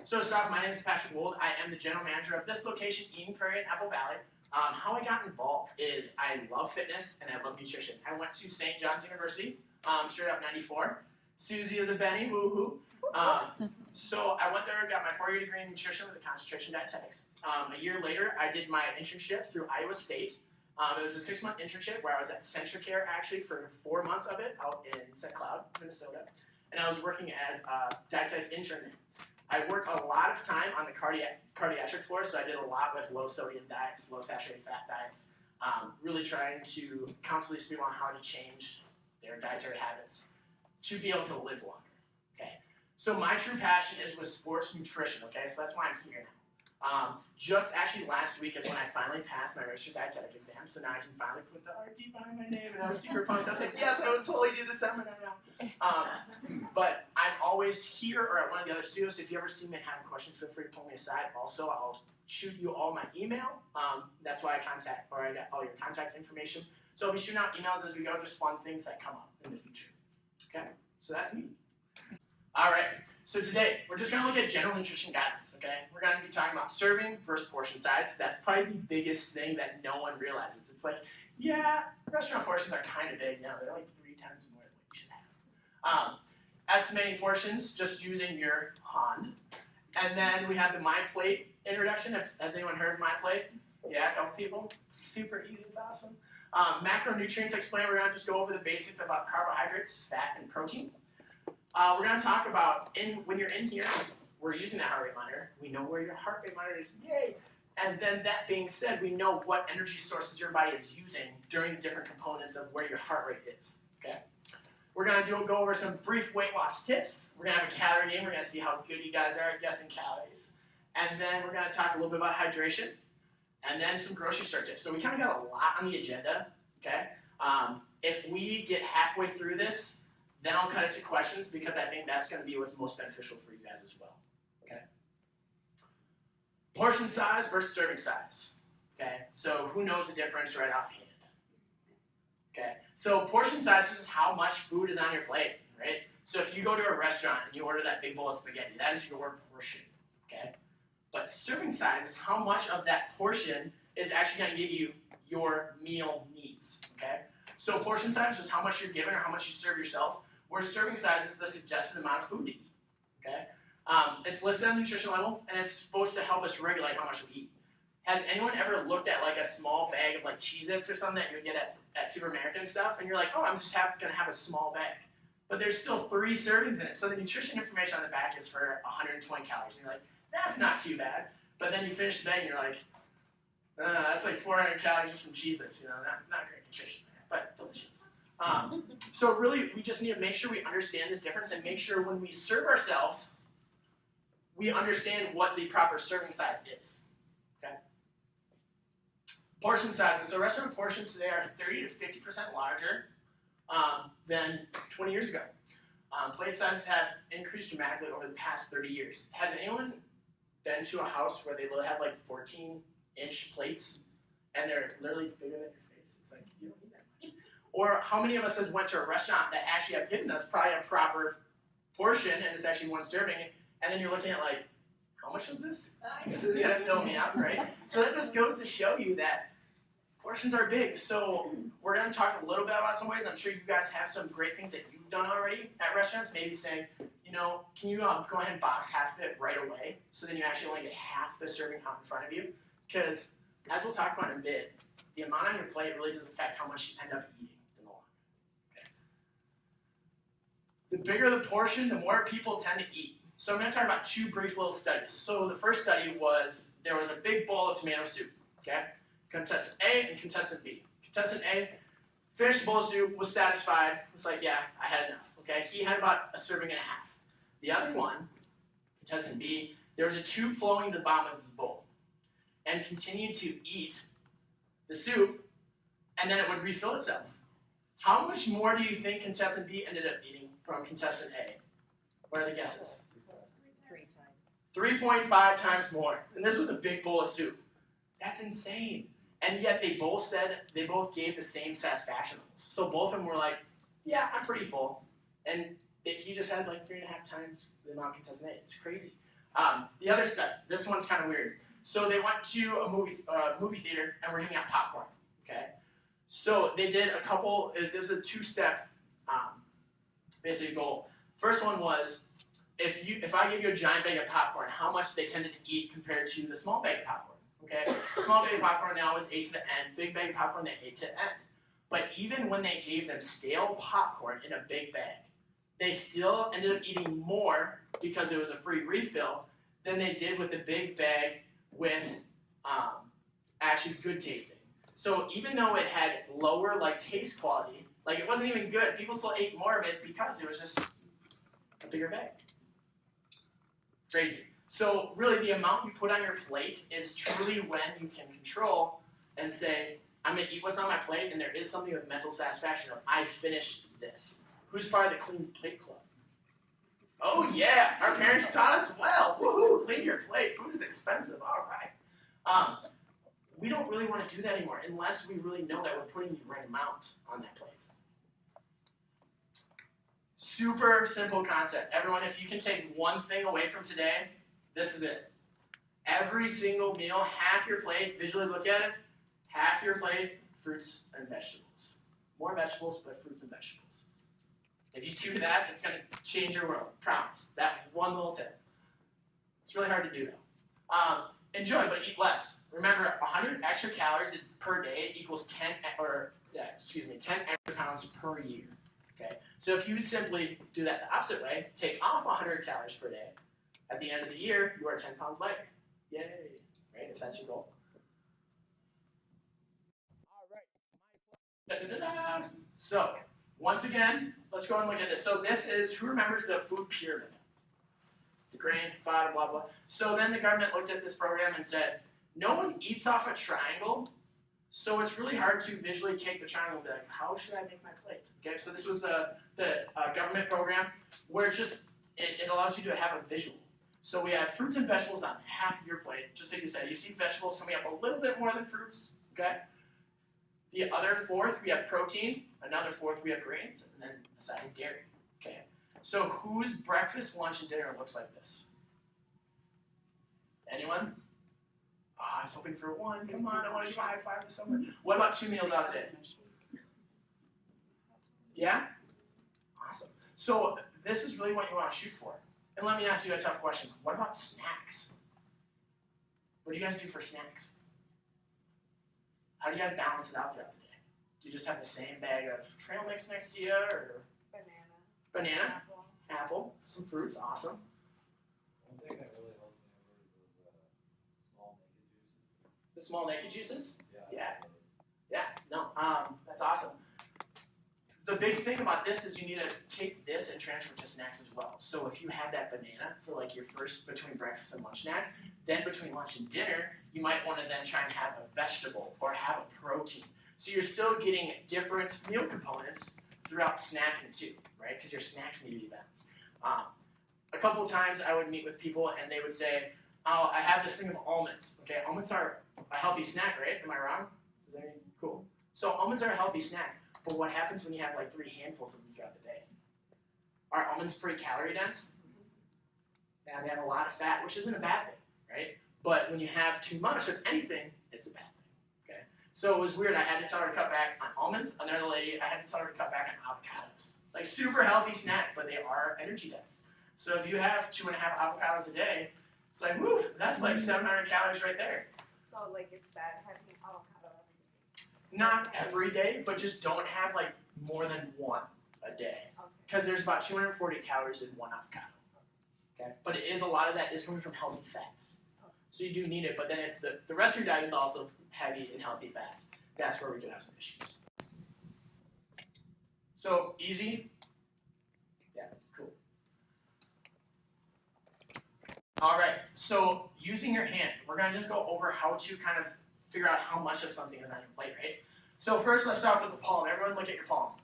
So to start off, my name is Patrick Wold. I am the general manager of this location, Eden Prairie in Apple Valley. How I got involved is I love fitness and I love nutrition. I went to St. John's University, straight up 94. Susie is a Benny, woohoo. So I went there, got my 4-year degree in nutrition with a concentration in dietetics. A year later, I did my internship through Iowa State. It was a 6-month internship where I was at Centricare actually for 4 months of it out in St. Cloud, Minnesota. And I was working as a dietetic intern. I worked a lot of time on the cardiac floor, so I did a lot with low sodium diets, low saturated fat diets, really trying to counsel these people on how to change their dietary habits to be able to live longer. Okay, so my true passion is with sports nutrition. Okay, so that's why I'm here now. Just actually last week is when I finally passed my registered dietetic exam, so now I can finally put the RD behind my name, and I was super pumped. I was like, yes, I would totally do the seminar now. But I'm always here or at one of the other studios, so if you ever see me and have a question, feel free to pull me aside. Also, I'll shoot you all my email. That's why I got all your contact information. So I'll be shooting out emails as we go, just fun things that come up in the future. Okay, so that's me. All right, so today we're just going to look at general nutrition guidelines, okay? We're going to be talking about serving versus portion size. That's probably the biggest thing that no one realizes. It's like, yeah, restaurant portions are kind of big. No, they're like 3 times more than what you should have. Estimating portions, just using your hand. And then we have the MyPlate introduction. Has anyone heard of MyPlate? Yeah, a couple people. It's super easy, it's awesome. Macronutrients explain, we're going to just go over the basics about carbohydrates, fat, and protein. We're going to talk about, when you're in here, we're using that heart rate monitor. We know where your heart rate monitor is, yay! And then that being said, we know what energy sources your body is using during the different components of where your heart rate is, okay? We're going to go over some brief weight loss tips. We're going to have a calorie game. We're going to see how good you guys are at guessing calories. And then we're going to talk a little bit about hydration, and then some grocery store tips. So we kind of got a lot on the agenda, okay? If we get halfway through this, then I'll cut it to questions because I think that's going to be what's most beneficial for you guys as well, okay? Portion size versus serving size, okay? So who knows the difference right offhand? Okay, so portion size is how much food is on your plate, right? So if you go to a restaurant and you order that big bowl of spaghetti, that is your portion, okay? But serving size is how much of that portion is actually going to give you your meal needs, okay? So portion size is how much you're given or how much you serve yourself, where serving size is the suggested amount of food to eat, okay? It's listed on the nutrition label, and it's supposed to help us regulate how much we eat. Has anyone ever looked at like a small bag of like Cheez-Its or something that you would get at Super American and stuff, and you're like, oh, I'm just going to have a small bag. But there's still 3 servings in it. So the nutrition information on the back is for 120 calories. And you're like, that's not too bad. But then you finish the bag and you're like, that's like 400 calories just from Cheez-Its. You know, not great nutrition there, but delicious. So really, we just need to make sure we understand this difference and make sure when we serve ourselves, we understand what the proper serving size is. Okay? Portion sizes. So restaurant portions today are 30 to 50% larger than 20 years ago. Plate sizes have increased dramatically over the past 30 years. Has anyone been to a house where they have like 14-inch plates and they're literally bigger than your face? It's like, you don't need that much. Or how many of us has went to a restaurant that actually have given us probably a proper portion and it's actually one serving, and then you're looking at like, how much was this? This is gonna fill me up, right? So that just goes to show you that portions are big. So we're gonna talk a little bit about some ways. I'm sure you guys have some great things that you've done already at restaurants. Maybe saying, you know, can you go ahead and box half of it right away, so then you actually only get half the serving out in front of you. Because as we'll talk about in a bit, the amount on your plate really does affect how much you end up eating in the long run. Okay. The bigger the portion, the more people tend to eat. So I'm going to talk about 2 brief little studies. So the first study was, there was a big bowl of tomato soup, okay? Contestant A and contestant B. Contestant A finished the bowl of soup, was satisfied, was like, yeah, I had enough, okay? He had about a serving and a half. The other one, contestant B, there was a tube flowing to the bottom of his bowl and continued to eat the soup, and then it would refill itself. How much more do you think contestant B ended up eating from contestant A? What are the guesses? 3.5 times more. And this was a big bowl of soup. That's insane. And yet they both gave the same satisfaction levels. So both of them were like, yeah, I'm pretty full. And he just had like 3.5 times the amount of contestant A. It's crazy. The other step, this one's kind of weird. So they went to a movie theater and were handing out popcorn. Okay, so they did a couple. There's a two-step basically goal. First one was if I give you a giant bag of popcorn, how much they tended to eat compared to the small bag of popcorn. Okay, small bag of popcorn they always ate to the end. Big bag of popcorn they ate to the end. But even when they gave them stale popcorn in a big bag, they still ended up eating more because it was a free refill than they did with the big bag with actually good tasting. So even though it had lower taste quality, it wasn't even good, people still ate more of it because it was just a bigger bag. Crazy. So really the amount you put on your plate is truly when you can control and say, I'm going to eat what's on my plate, and there is something of mental satisfaction of I finished this. Who's part of the Clean Plate Club? Oh yeah, our parents taught us well. Woohoo, clean your plate. Food is expensive. All right. We don't really want to do that anymore unless we really know that we're putting the right amount on that plate. Super simple concept. Everyone, if you can take one thing away from today, this is it. Every single meal, half your plate, visually look at it, half your plate, fruits and vegetables. More vegetables, but fruits and vegetables. If you do that, it's going to change your world. Promise. That one little tip. It's really hard to do though. Enjoy, but eat less. Remember, 100 extra calories per day equals 10 extra pounds per year. Okay? So if you simply do that the opposite way, take off 100 calories per day, at the end of the year, you are 10 pounds lighter. Yay! Right? If that's your goal. All right. Da-da-da-da. So, once again, let's go and look at this. So this is, who remembers the food pyramid? The grains, the bottom, blah, blah. So then the government looked at this program and said, no one eats off a triangle, so it's really hard to visually take the triangle and be like, how should I make my plate? Okay, so this was the government program where it allows you to have a visual. So we have fruits and vegetables on half of your plate, just like you said. You see vegetables coming up a little bit more than fruits, okay? The other fourth, we have protein. Another fourth, we have grains. And then a side of dairy, okay? So whose breakfast, lunch, and dinner looks like this? Anyone? Oh, I was hoping for one. Come on, I want to give a high five to someone. What about 2 meals out a day? Yeah? Awesome. So this is really what you want to shoot for. And let me ask you a tough question. What about snacks? What do you guys do for snacks? How do you guys balance it out throughout the day? Do you just have the same bag of trail mix next to you, or banana, apple, some fruits, awesome. One thing that really helps me over is those small naked juices. The small naked juices? Yeah. No, that's awesome. The big thing about this is you need to take this and transfer to snacks as well. So if you have that banana for your first between breakfast and lunch snack, then between lunch and dinner, you might want to then try and have a vegetable or have a protein. So you're still getting different meal components throughout snacking too, right? Because your snacks need to be balanced. A couple of times I would meet with people and they would say, oh, I have this thing of almonds. Okay, almonds are a healthy snack, right? Am I wrong? Is that cool? So almonds are a healthy snack. But what happens when you have 3 handfuls of them throughout the day? Are almonds pretty calorie dense? Yeah, they have a lot of fat, which isn't a bad thing, right? But when you have too much of anything, it's a bad thing, okay? So it was weird. I had to tell her to cut back on almonds. Another lady, I had to tell her to cut back on avocados. Super healthy snack, but they are energy dense. So if you have 2.5 avocados a day, it's woo, that's 700 calories right there. So it's bad having avocado every day? Not every day, but just don't have more than one a day. Because there's about 240 calories in one avocado. Okay? But it is, a lot of that is coming from healthy fats. So you do need it, but then if the rest of your diet is also heavy in healthy fats, that's where we could have some issues. So, easy? Yeah, cool. All right, so using your hand, we're going to just go over how to kind of figure out how much of something is on your plate, right? So first, let's start with the palm. Everyone look at your palm.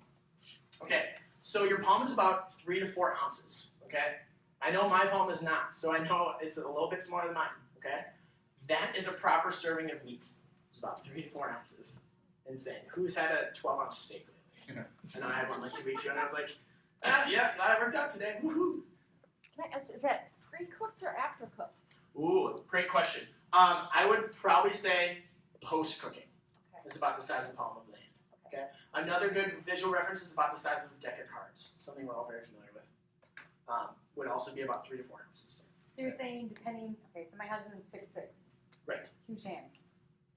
Okay, so your palm is about 3 to 4 ounces, okay? I know my palm is not, so I know it's a little bit smaller than mine, okay? That is a proper serving of meat. It's about 3 to 4 ounces. Insane. Who's had a 12-ounce steak lately? I know I had one 2 weeks ago, and I was like, yeah, glad I worked out today. Woohoo! Can I ask, is that pre-cooked or after cooked? Ooh, great question. I would probably say post-cooking. Okay. It's about the size of the palm of the hand. Okay. Another good visual reference is about the size of a deck of cards. Something we're all very familiar with. Would also be about 3 to 4 ounces. So you're saying depending, okay, so my husband is 6'6", Right. huge hands.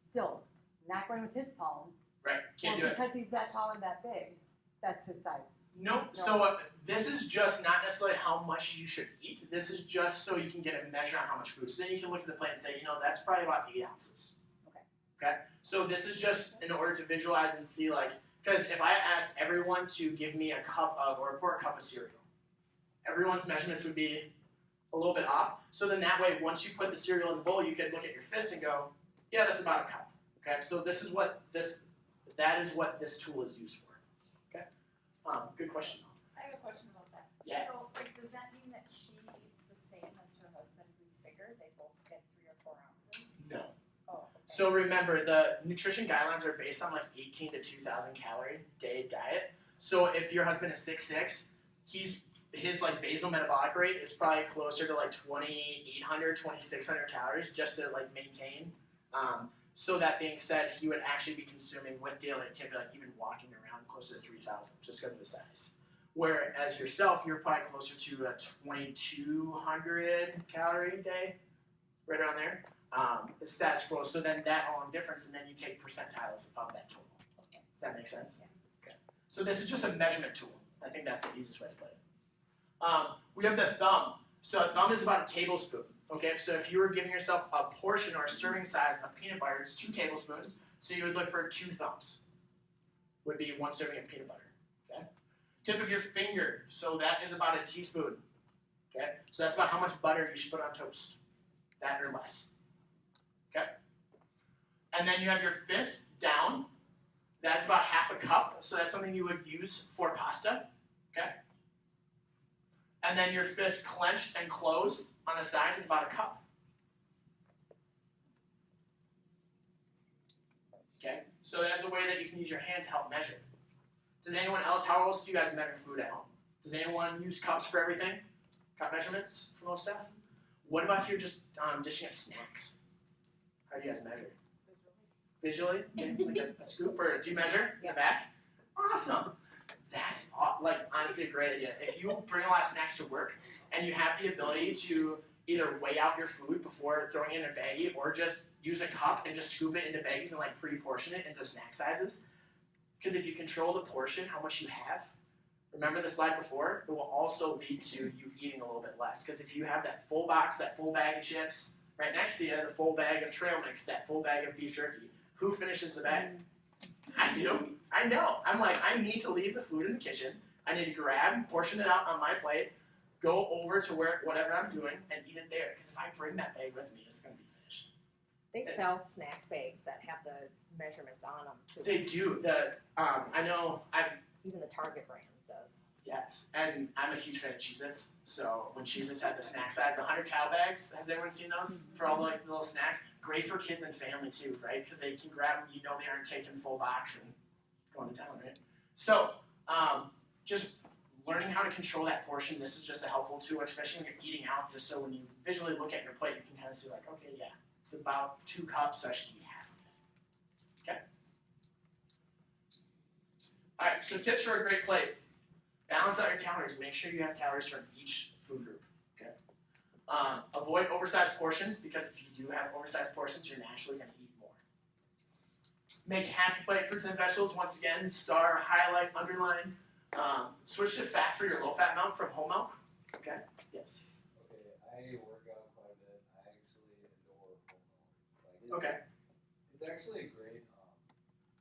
Still, not going with his palm. Right. Can't Or do it. because he's that tall and that big, that's his size. Nope. No. So this is just not necessarily how much you should eat. This is just so you can get a measure on how much food. So then you can look at the plate and say, that's probably about 8 ounces. Okay. Okay. So this is just in order to visualize and see, like, because if I asked everyone to give me a cup of, or pour a cup of cereal, everyone's measurements would be a little bit off. So then that way, once you put the cereal in the bowl, you could look at your fist and go, yeah, that's about a cup. Okay. So that is what this tool is used for. Good question. I have a question about that. Yeah. So, does that mean that she eats the same as her husband who's bigger? They both get 3 or 4 ounces? No. Oh, okay. So remember, the nutrition guidelines are based on like 18 to 2,000 calorie day diet. So if your husband is 6'6", his like basal metabolic rate is probably closer to like 2,800, 2,600 calories just to like maintain. So that being said, he would actually be consuming with daily activity, like even walking around, closer to 3,000, just because of the size. Whereas yourself, you're probably closer to a 2,200 calorie day, right around there. The stats scroll, so then that all in difference, and then you take percentiles of that total. Okay. Does that make sense? Yeah. Okay. So this is just a measurement tool. I think that's the easiest way to put it. We have the thumb. So a thumb is about a tablespoon. Okay, so if you were giving yourself a portion or a serving size of peanut butter, it's 2 tablespoons. So you would look for 2 thumbs. Would be 1 serving of peanut butter. Okay. Tip of your finger. So that is about a teaspoon. Okay. So that's about how much butter you should put on toast. That or less. Okay. And then you have your fist down. That's about half a cup. So that's something you would use for pasta. Okay. And then your fist clenched and closed on the side is about a cup. Okay, so that's a way that you can use your hand to help measure. Does anyone else, how else do you guys measure food at home? Does anyone use cups for everything? Cup measurements for most stuff? What about if you're just dishing up snacks? How do you guys measure? Visually? Like a scoop, or do you measure in the back? Awesome. That's like honestly a great idea. If you bring a lot of snacks to work and you have the ability to either weigh out your food before throwing it in a baggie, or just use a cup and just scoop it into baggies and like pre-portion it into snack sizes. Because if you control the portion, how much you have, remember the slide before, it will also lead to you eating a little bit less. Because if you have that full box, that full bag of chips, right next to you, the full bag of trail mix, that full bag of beef jerky, who finishes the bag? I do. I know. I'm like, I need to leave the food in the kitchen. I need to grab, portion it out on my plate, go over to whatever I'm doing, and eat it there. Because if I bring that bag with me, it's going to be finished. They sell snack bags that have the measurements on them too. They do. I know. Even the Target brand does. Yes, and I'm a huge fan of Cheez-Its. So when Cheez-Its had the snack size, the 100 cal bags, has everyone seen those for all like the little snacks? Great for kids and family too, right? Because they can grab them. You know they aren't taking the full box and going to town, right? So just learning how to control that portion. This is just a helpful tool, especially when you're eating out. Just so when you visually look at your plate, you can kind of see like, okay, yeah, it's about 2 cups, so I should eat half of it. Okay. All right. So tips for a great plate. Balance out your calories. Make sure you have calories from each food group. Okay. Avoid oversized portions, because if you do have oversized portions, you're naturally going to eat more. Make half your plate fruits and vegetables. Once again, star, highlight, underline. Switch to fat for your low-fat milk from whole milk. Okay. Yes. Okay, I work out quite a bit. I actually adore whole milk. Okay. It's actually a great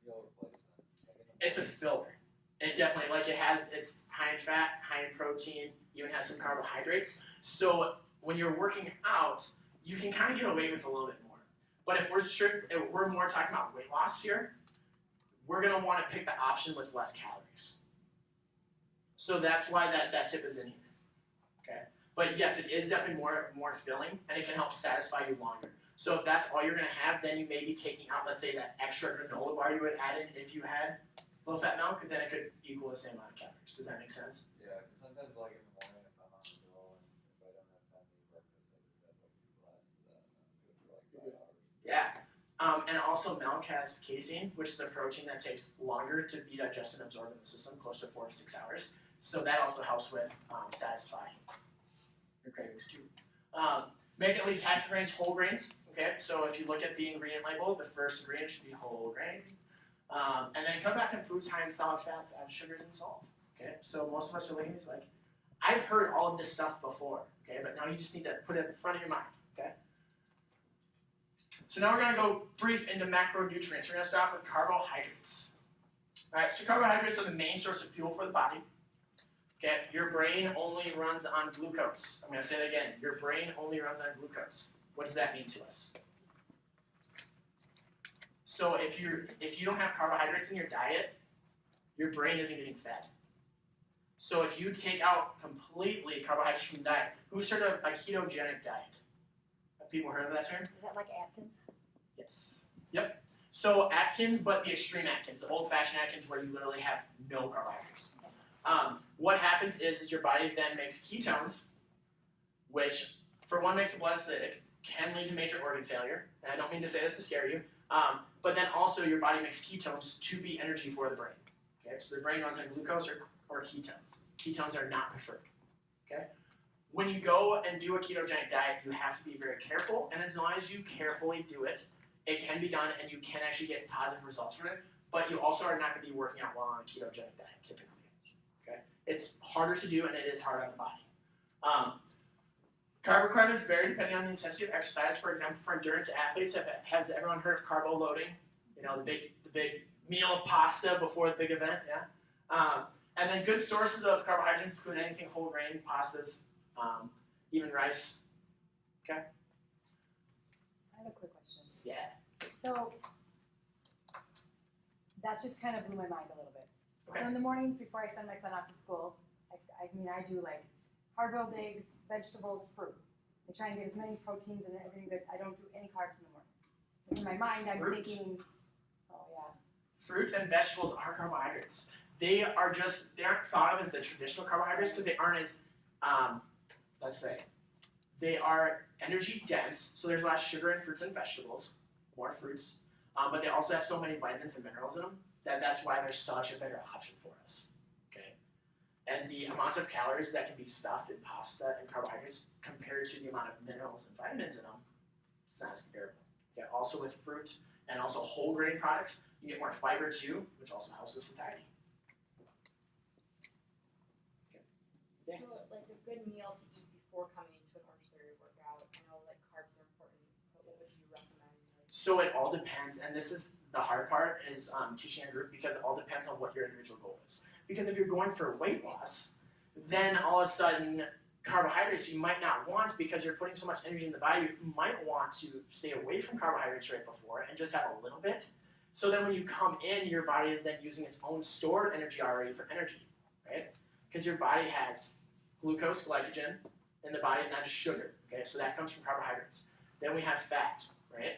meal replacement. It's a filler. It definitely, like, it's high in fat, high in protein, even has some carbohydrates. So when you're working out, you can kind of get away with a little bit more. But if we're more talking about weight loss here, we're going to want to pick the option with less calories. So that's why that tip is in here. Okay. But yes, it is definitely more filling, and it can help satisfy you longer. So if that's all you're going to have, then you may be taking out, let's say, that extra granola bar you would add in if you had low-fat milk, then it could equal the same amount of calories. Does that make sense? Yeah, because sometimes like in the morning if I'm on the go and if I don't have time to eat breakfast, Yeah. And also milk has casein, which is a protein that takes longer to be digested and absorbed in the system, close to 4 to 6 hours. So that also helps with satisfying your cravings too. Make at least half your grains whole grains. Okay, so if you look at the ingredient label, the first ingredient should be whole grain. And then come back on foods high in solid fats, add sugars and salt. Okay, so most of us are looking at these like, I've heard all of this stuff before. Okay, but now you just need to put it in front of your mind. Okay. So now we're going to go brief into macronutrients. We're going to start off with carbohydrates. All right, so carbohydrates are the main source of fuel for the body. Okay, your brain only runs on glucose. I'm going to say it again. Your brain only runs on glucose. What does that mean to us? So if you don't have carbohydrates in your diet, your brain isn't getting fed. So if you take out completely carbohydrates from the diet, who's heard of a ketogenic diet? Have people heard of that term? Is that like Atkins? Yes. Yep. So Atkins, but the extreme Atkins, the old-fashioned Atkins where you literally have no carbohydrates. What happens is your body then makes ketones, which for one makes the blood acidic, can lead to major organ failure. And I don't mean to say this to scare you, but then also your body makes ketones to be energy for the brain. Okay, so the brain runs on glucose or ketones. Ketones are not preferred. Okay. When you go and do a ketogenic diet, you have to be very careful, and as long as you carefully do it, it can be done, and you can actually get positive results from it. But you also are not going to be working out well on a ketogenic diet typically. Okay, it's harder to do, and it is hard on the body. Carb requirements vary depending on the intensity of exercise. For example, for endurance athletes, has everyone heard of carbo loading? You know, the big meal of pasta before the big event, yeah? And then good sources of carbohydrates include anything whole grain, pastas, even rice. Okay? I have a quick question. Yeah. So that just kind of blew my mind a little bit. Okay. So in the mornings before I send my son off to school, I do like hard-boiled eggs, vegetables, fruit. I try and get as many proteins and everything, but I don't do any carbs in the morning. Because in my mind, I'm thinking, oh yeah. Fruit and vegetables are carbohydrates. They aren't thought of as the traditional carbohydrates because they aren't as, let's say, they are energy dense. So there's less sugar in fruits and vegetables, more fruits. But they also have so many vitamins and minerals in them that's why they're such a better option for us. Okay, and the amount of calories that can be stuffed in pasta and carbohydrates compared to the amount of minerals and vitamins in them, it's not as comparable. Okay, also with fruit and also whole grain products, you get more fiber too, which also helps with satiety. Okay. Yeah. So, like a good meal to eat before coming into an Orangetheory workout. I know that carbs are important, but what would you recommend? So it all depends, and this is the hard part, is teaching a group because it all depends on what your individual goal is. Because if you're going for weight loss, then all of a sudden carbohydrates you might not want because you're putting so much energy in the body. You might want to stay away from carbohydrates right before and just have a little bit. So then when you come in, your body is then using its own stored energy already for energy, right? Because your body has glucose, glycogen in the body, and not just sugar, okay? So that comes from carbohydrates. Then we have fat, right?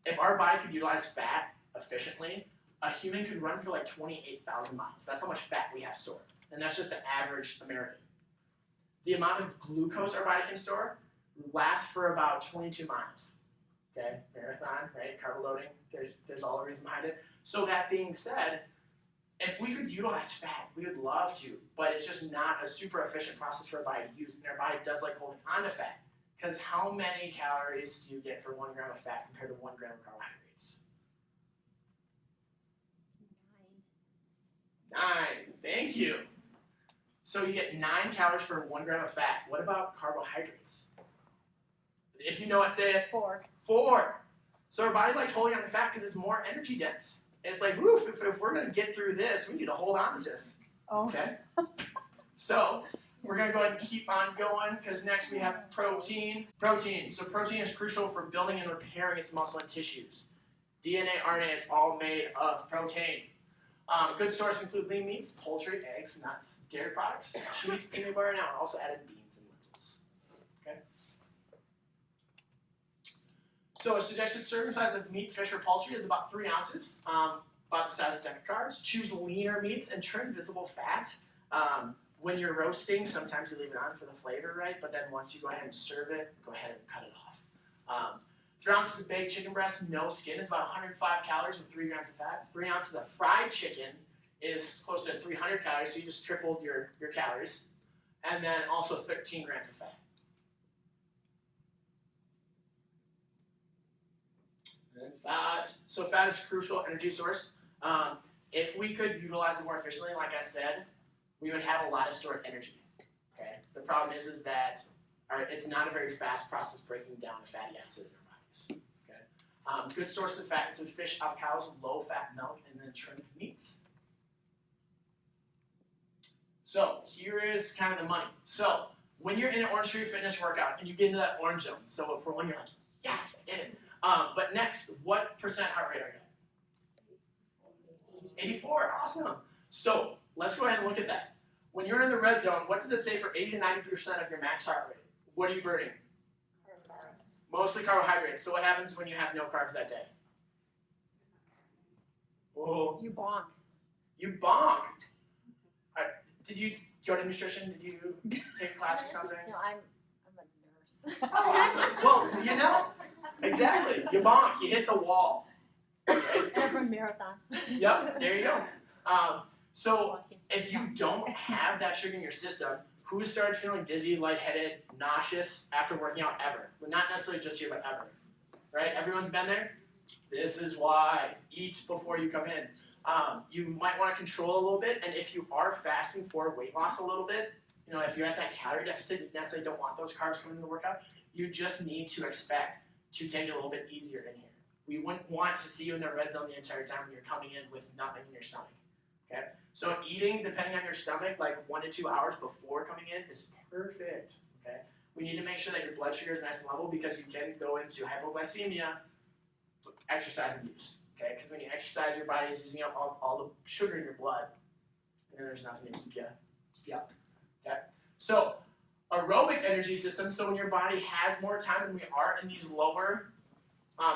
If our body could utilize fat efficiently, a human could run for like 28,000 miles. That's how much fat we have stored. And that's just the average American. The amount of glucose our body can store lasts for about 22 miles. Okay, marathon, right? Carb loading, there's all the reason behind it. So that being said, if we could utilize fat, we would love to, but it's just not a super efficient process for our body to use, and our body does like holding on to fat. Because how many calories do you get for 1 gram of fat compared to 1 gram of carbohydrates? 9. Thank you. So you get 9 calories for 1 gram of fat. What about carbohydrates? If you know it, say it. 4. 4. So our body likes holding on to fat because it's more energy dense. It's like, woof, if we're going to get through this, we need to hold on to this. Oh. Okay? So we're going to go ahead and keep on going because next we have protein. Protein. So protein is crucial for building and repairing its muscle and tissues. DNA, RNA, it's all made of protein. Good sources include lean meats, poultry, eggs, nuts, dairy products, cheese, peanut butter, and now also added beans and lentils. Okay? So a suggested serving size of meat, fish, or poultry is about 3 ounces, about the size of deck of cards. Choose leaner meats and trim visible fat. When you're roasting, sometimes you leave it on for the flavor, right? But then once you go ahead and serve it, go ahead and cut it off. 3 ounces of baked chicken breast, no skin, is about 105 calories with 3 grams of fat. 3 ounces of fried chicken is close to 300 calories, so you just tripled your calories. And then also 13 grams of fat. So fat is a crucial energy source. If we could utilize it more efficiently, like I said, we would have a lot of stored energy. Okay. The problem is that it's not a very fast process breaking down a fatty acid in our bodies. Okay. Good sources of fat include fish, avocados, low-fat milk, and then trimmed meats. So here is kind of the money. So when you're in an Orangetheory Fitness workout and you get into that orange zone, so for one you're like, yes, I did it. But next, what percent heart rate are you at? 84, awesome. So let's go ahead and look at that. When you're in the red zone, what does it say for 80 to 90% of your max heart rate? What are you burning? Mostly carbohydrates. So what happens when you have no carbs that day? Whoa. You bonk. You bonk. Did you go to nutrition? Did you take a class or something? No, I'm a nurse. Oh, awesome. Well, you know. Exactly. You bonk. You hit the wall. Right? And from marathons. Yep. There you go. So if you don't have that sugar in your system, who started feeling dizzy, lightheaded, nauseous after working out ever? Well, not necessarily just here, but ever. Right? Everyone's been there? This is why. Eat before you come in. You might want to control a little bit, and if you are fasting for weight loss a little bit, you know, if you're at that calorie deficit, you necessarily don't want those carbs coming in the workout, you just need to expect to take it a little bit easier in here. We wouldn't want to see you in the red zone the entire time when you're coming in with nothing in your stomach. Okay? So eating, depending on your stomach, like 1 to 2 hours before coming in is perfect. Okay? We need to make sure that your blood sugar is nice and level because you can go into hypoglycemia, exercise and use. Okay? Because when you exercise, your body is using up all the sugar in your blood, and then there's nothing to keep you up. Okay? So aerobic energy system, so when your body has more time and we are in these lower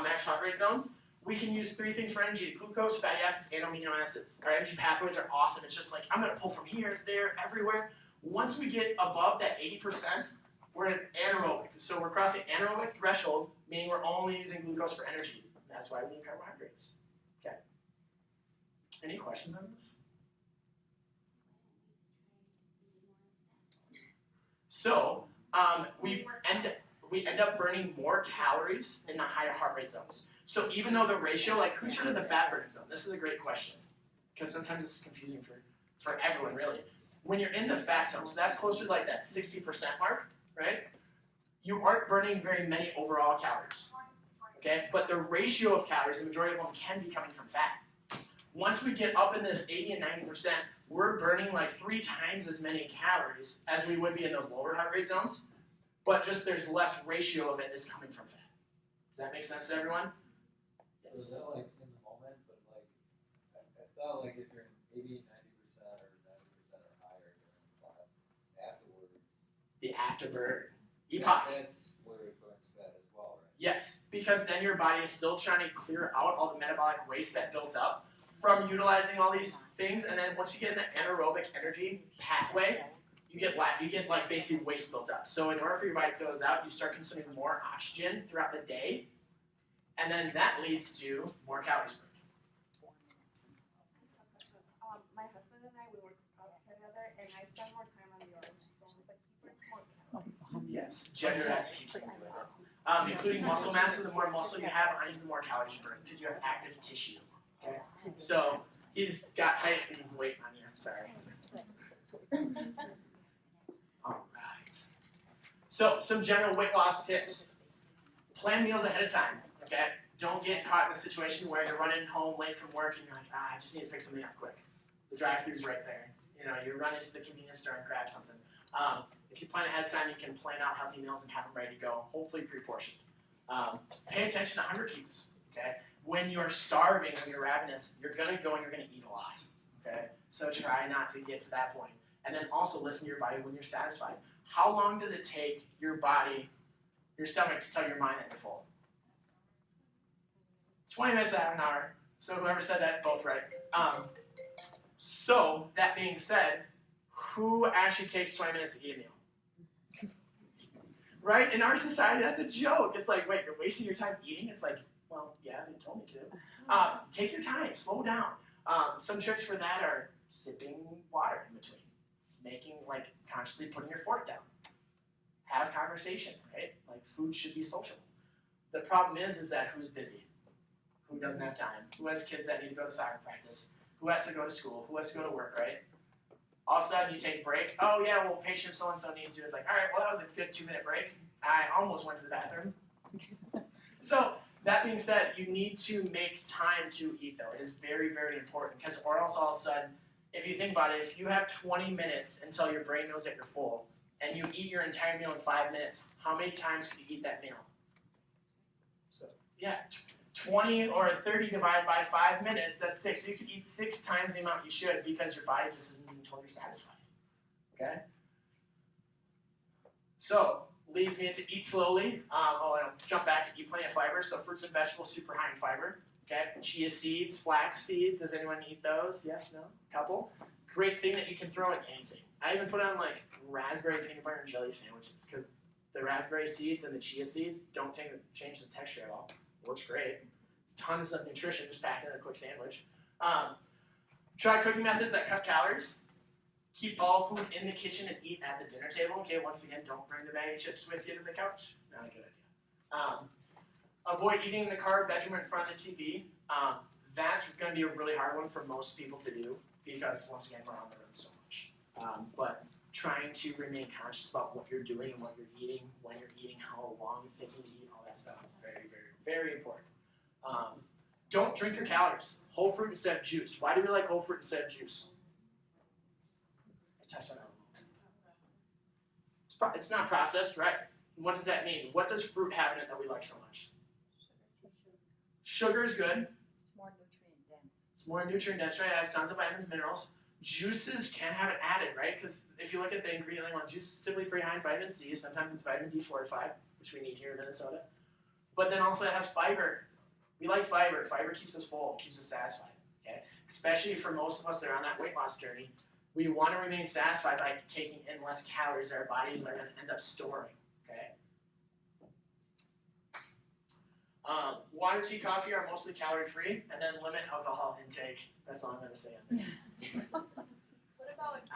max heart rate zones, we can use 3 things for energy: glucose, fatty acids, and amino acids. Our energy pathways are awesome. It's just like, I'm going to pull from here, there, everywhere. Once we get above that 80%, we're in anaerobic. So we're crossing anaerobic threshold, meaning we're only using glucose for energy. That's why we need carbohydrates. Okay. Any questions on this? So we end up burning more calories in the higher heart rate zones. So even though the ratio, like who's heard of the fat burning zone? This is a great question because sometimes it's confusing for everyone really. When you're in the fat zone, so that's closer to like that 60% mark, right? You aren't burning very many overall calories, okay? But the ratio of calories, the majority of them can be coming from fat. Once we get up in this 80 and 90%, we're burning like 3 times as many calories as we would be in those lower heart rate zones, but just there's less ratio of it is coming from fat. Does that make sense to everyone? So is that like in the moment, but like, I thought like if you're in 80, 90% or 90% or higher during class, afterwards. The afterburn. EPOC. That's where it burns fat as well, right? Yes, because then your body is still trying to clear out all the metabolic waste that built up from utilizing all these things, and then once you get in the anaerobic energy pathway, you get like basically waste built up. So in order for your body to clear those out, you start consuming more oxygen throughout the day, and then that leads to more calories burned. My husband and I, we work together, and I spend more time on the orange zone, but he drinks more calories. Yes, gender has to keep something with it. Including muscle mass, so the more muscle you have, the more calories you burn, because you have active tissue. Okay? So he's got height and weight on you. Sorry. All right. So some general weight loss tips. Plan meals ahead of time. Okay? Don't get caught in a situation where you're running home late from work and you're like, I just need to fix something up quick. The drive-thru's right there. You know, you run into the convenience store and grab something. If you plan ahead of time, you can plan out healthy meals and have them ready to go, hopefully pre-portioned. Pay attention to hunger cues. Okay? When you're starving, when you're ravenous, you're going to go and you're going to eat a lot. Okay? So try not to get to that point. And then also listen to your body when you're satisfied. How long does it take your body, your stomach, to tell your mind that you're full? 20 minutes to an hour. So whoever said that, both right. So that being said, who actually takes 20 minutes to eat a meal? Right? In our society, that's a joke. It's like, wait, you're wasting your time eating? It's like, well, yeah, they told me to. Take your time, slow down. Some tricks for that are sipping water in between, like consciously putting your fork down. Have conversation, right? Like food should be social. The problem is that who's busy? Who doesn't have time? Who has kids that need to go to soccer practice? Who has to go to school? Who has to go to work, right? All of a sudden you take a break. Oh yeah, well patient so-and-so needs you. It's like, all right, well that was a good 2-minute break. I almost went to the bathroom. So that being said, you need to make time to eat though. It is very, very important because or else all of a sudden, if you think about it, if you have 20 minutes until your brain knows that you're full and you eat your entire meal in 5 minutes, how many times could you eat that meal? So yeah, 20 or 30 divided by 5 minutes, that's 6. So you could eat 6 times the amount you should because your body just isn't being told you're satisfied. Okay? So, leads me into eat slowly. I'll jump back to eat plenty of fiber. So fruits and vegetables, super high in fiber. Okay? Chia seeds, flax seeds. Does anyone eat those? Yes, no? Couple. Great thing that you can throw in anything. I even put on like raspberry peanut butter and jelly sandwiches because the raspberry seeds and the chia seeds don't change the texture at all. Works great. It's tons of nutrition just packed in a quick sandwich. Try cooking methods that cut calories. Keep all food in the kitchen and eat at the dinner table. Okay, once again, don't bring the bag of chips with you to the couch. Not a good idea. Avoid eating in the car bedroom in front of the TV. That's going to be a really hard one for most people to do because, once again, we're on the road so much. But trying to remain conscious about what you're doing and what you're eating, when you're eating, how long it's taking to eat, all that stuff is very, very, very important. Don't drink your calories. Whole fruit instead of juice. Why do we like whole fruit instead of juice? I touched on that a little. It's not processed, right? What does that mean? What does fruit have in it that we like so much? Sugar is good. It's more nutrient dense. It's more nutrient dense, right? It has tons of vitamins, minerals. Juices can have it added, right? Because if you look at the ingredient label on juice, it's typically pretty high in vitamin C. Sometimes it's vitamin D fortified, which we need here in Minnesota. But then also it has fiber. We like fiber. Fiber keeps us full, keeps us satisfied. Okay? Especially for most of us that are on that weight loss journey, we want to remain satisfied by taking in less calories that our bodies are going to end up storing. Okay? Water, tea, coffee are mostly calorie-free, and then limit alcohol intake. That's all I'm going to say on that. What about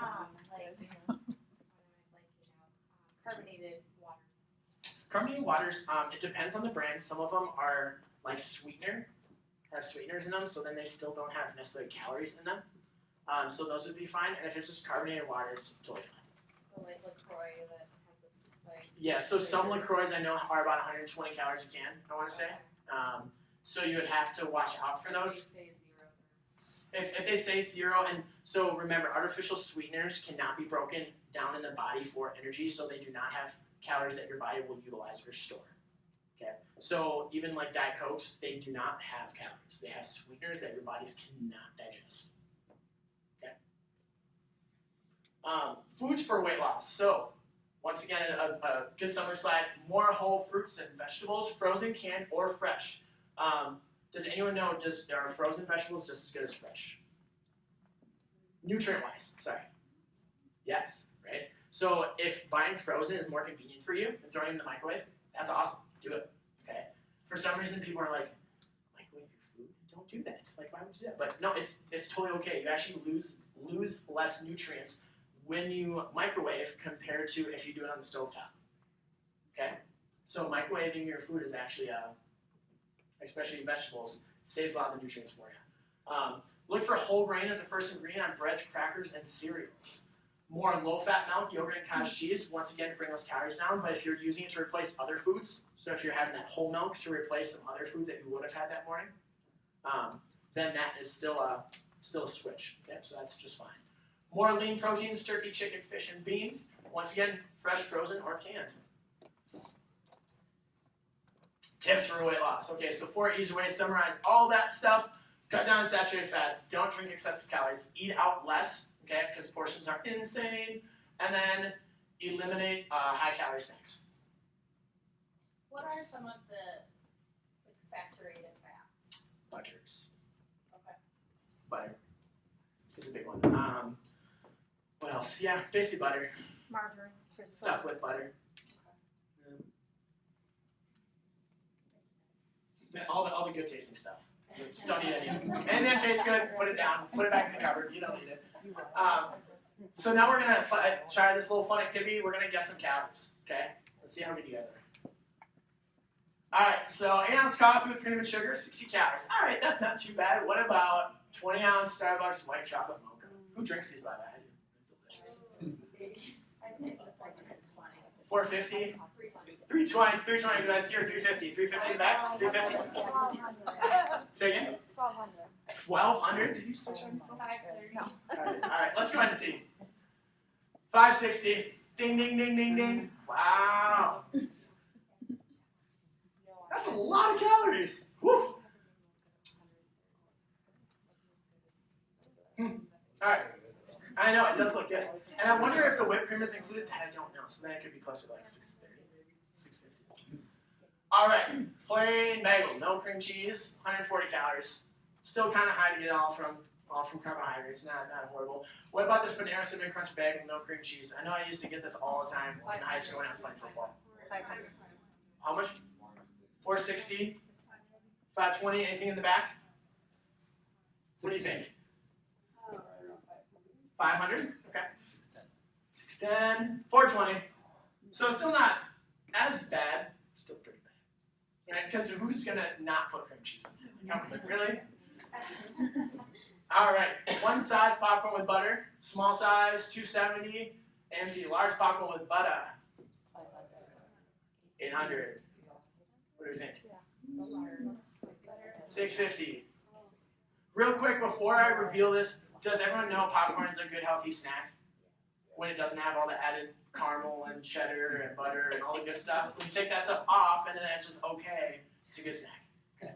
carbonated waters? Carbonated waters, it depends on the brand. Some of them are like have sweeteners in them, so then they still don't have necessarily calories in them. So those would be fine, and if it's just carbonated water, it's totally fine. So like LaCroix that has this like. Yeah, so some LaCroix I know are about 120 calories a can, I want to say. So you would have to watch out for those. They say 0. If they say 0, and so remember, artificial sweeteners cannot be broken down in the body for energy, so they do not have calories that your body will utilize or store. Okay, so even like Diet Cokes, they do not have calories. They have sweeteners that your bodies cannot digest. Okay. Foods for weight loss. So once again, a good summary slide. More whole fruits and vegetables, frozen, canned, or fresh. Does anyone know are frozen vegetables just as good as fresh? Nutrient-wise, sorry. Yes, right? So if buying frozen is more convenient for you than throwing it in the microwave, that's awesome. Do it, okay? For some reason, people are like, microwave your food? Don't do that. Like, why would you do that? But no, it's totally okay. You actually lose less nutrients when you microwave compared to if you do it on the stovetop, okay? So microwaving your food is actually, especially vegetables, saves a lot of the nutrients for you. Look for whole grain as the first ingredient on breads, crackers, and cereals. More low-fat milk, yogurt, and cottage cheese, once again, to bring those calories down. But if you're using it to replace other foods, so if you're having that whole milk to replace some other foods that you would have had that morning, then that is still a switch. Okay, so that's just fine. More lean proteins, turkey, chicken, fish, and beans. Once again, fresh, frozen, or canned. Tips for weight loss. Okay, so 4 easy ways to summarize all that stuff. Cut down saturated fats. Don't drink excessive calories. Eat out less, okay, because portions are insane. And then eliminate high-calorie snacks. What are some of the saturated fats? Butters. Okay. Butter is a big one. What else? Yeah, basically butter. Margarine. Stuff with butter. All the good tasting stuff. So just don't eat any. And that tastes good, put it down, put it back in the cupboard. You don't need it. So now we're gonna try this little fun activity. We're gonna guess some calories. Okay? Let's see how good you guys are. All right. So 8 ounce coffee with cream and sugar, 60 calories. All right, that's not too bad. What about 20 ounce Starbucks white chocolate mocha? Who drinks these by the way? Delicious. 450. 320, 320 to here, 350, 350 in the back, 350. Say again? 1,200. Did you search on your phone? 5:30. No. All right, let's go ahead and see. 560. Ding, ding, ding, ding, ding. Wow. That's a lot of calories. Woo. All right. I know, it does look good. And I wonder if the whipped cream is included. That I don't know. So then it could be closer to like 630, 650. All right. Plain bagel, no cream cheese, 140 calories. Still kind of high to get all from carbohydrates. Not horrible. What about this Panera Cinnamon Crunch bagel, no cream cheese? I know I used to get this all the time in high school when I was playing football. 500. How much? 460, 520. Anything in the back? What do you think? 500? Okay. 610. 420. So still not as bad. Still pretty bad. Right? Because who's going to not put cream cheese in it? Really? All right. One size popcorn with butter. Small size, 270. AMC, large popcorn with butter. 800. What do you think? 650. Real quick, before I reveal this, does everyone know popcorn is a good healthy snack? When it doesn't have all the added caramel and cheddar and butter and all the good stuff. When you take that stuff off and then it's just okay, it's a good snack. Okay.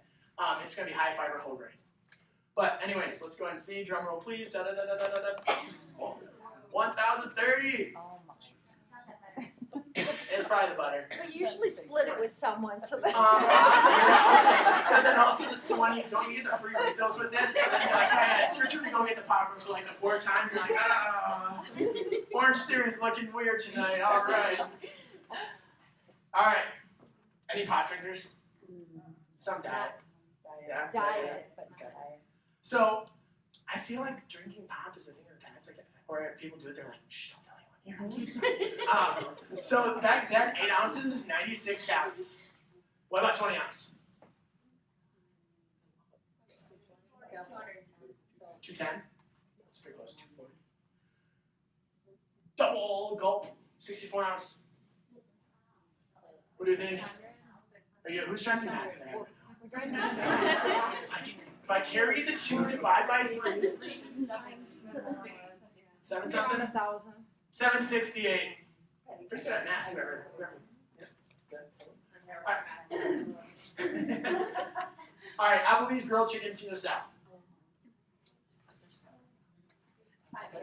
It's going to be high fiber, whole grain. But anyways, let's go ahead and see. Drum roll, please. Da, da, da, da, da, da. Oh, 1,030. It's probably the butter. We usually split it with someone, so that. And then also this is the one don't you get the free refills with this? So then you're like, oh, yeah, it's your turn to go get the popcorn for like the fourth time. You're like, ah, Orangetheory is looking weird tonight. All right. All right. Any pot drinkers? Some diet. Yeah. Diet, but not Okay. diet. So I feel like drinking pop is a thing of the past. Like, or if people do it, they're like, shh, don't tell anyone. Here, so that 8 ounces is 96 calories. What about 20 ounce? 210. That's pretty close. 240. Double gulp. 64 ounce. What do you think? Who's trying to do math? If I carry the 2, divide by 3. 7 something? 1,000. 768. Pretty good at math, whoever. Yeah, good. All right, Applebee's grilled chicken Caesar salad. The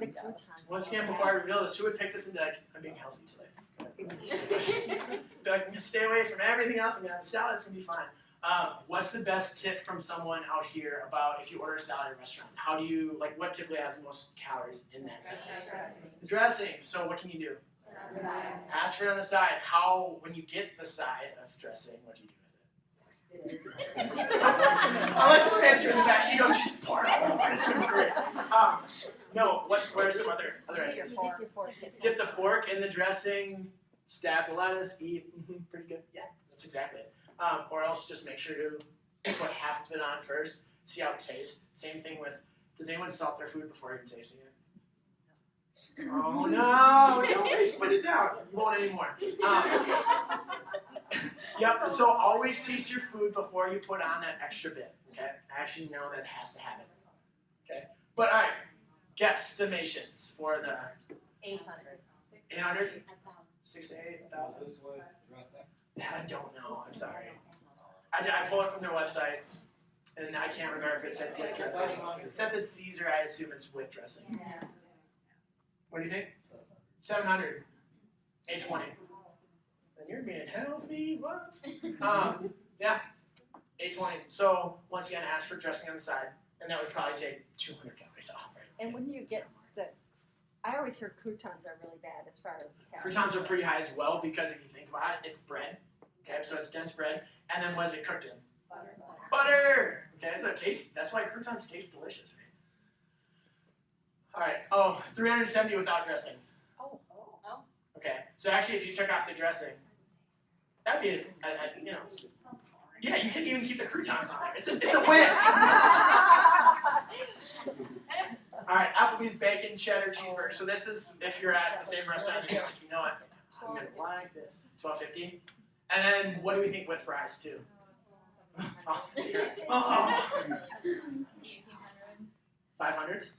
croutons. Once again, before I reveal this, who would pick this into like, I'm being healthy today? Be like, stay away from everything else. I'm gonna have a salad. It's gonna be fine. What's the best tip from someone out here about if you order a salad at a restaurant? How do you what typically has the most calories in that salad? Dressing. So what can you do? Ask for it on the side. When you get the side of dressing, what do you do with it? I like her answer in the back. She goes, she just poured it over. It's gonna be great. No. What are some other ideas? Dip the fork in the dressing. Stab the lettuce. Eat. Pretty good. Yeah, that's exactly it. Or else just make sure to put half of it on first, see how it tastes. Same thing with, does anyone salt their food before even tasting it? Oh no, don't put it down. You won't anymore. Yep, so always taste your food before you put on that extra bit, okay? I actually know that it has to happen, okay? But all right, guesstimations for the 800. 800? 6 to 8,000. This was dressing. I don't know. I'm sorry. I pulled it from their website, and I can't remember if it said with dressing. Since it's Caesar, I assume it's with dressing. What do you think? 700. 820. And you're being healthy. What? Yeah. 820. So once again, ask for dressing on the side, and that would probably take 200 calories off. Right? And when you get I always hear croutons are really bad as far as calories. Croutons are pretty high as well because if you think about it, it's bread. Okay, so it's dense bread. And then what is it cooked in? Butter. Butter! Okay, so it tastes, that's why croutons taste delicious, right? All right, oh, 370 without dressing. Oh. Okay, so actually if you took off the dressing, that'd be, you know, yeah, you can even keep the croutons on there. It's a win! All right, Applebee's bacon cheddar cheeseburger. So this is, if you're at the same restaurant, you're like, you know what, I'm gonna like this. $12.50. And then what do we think with fries too? Oh, you're- oh. 500s?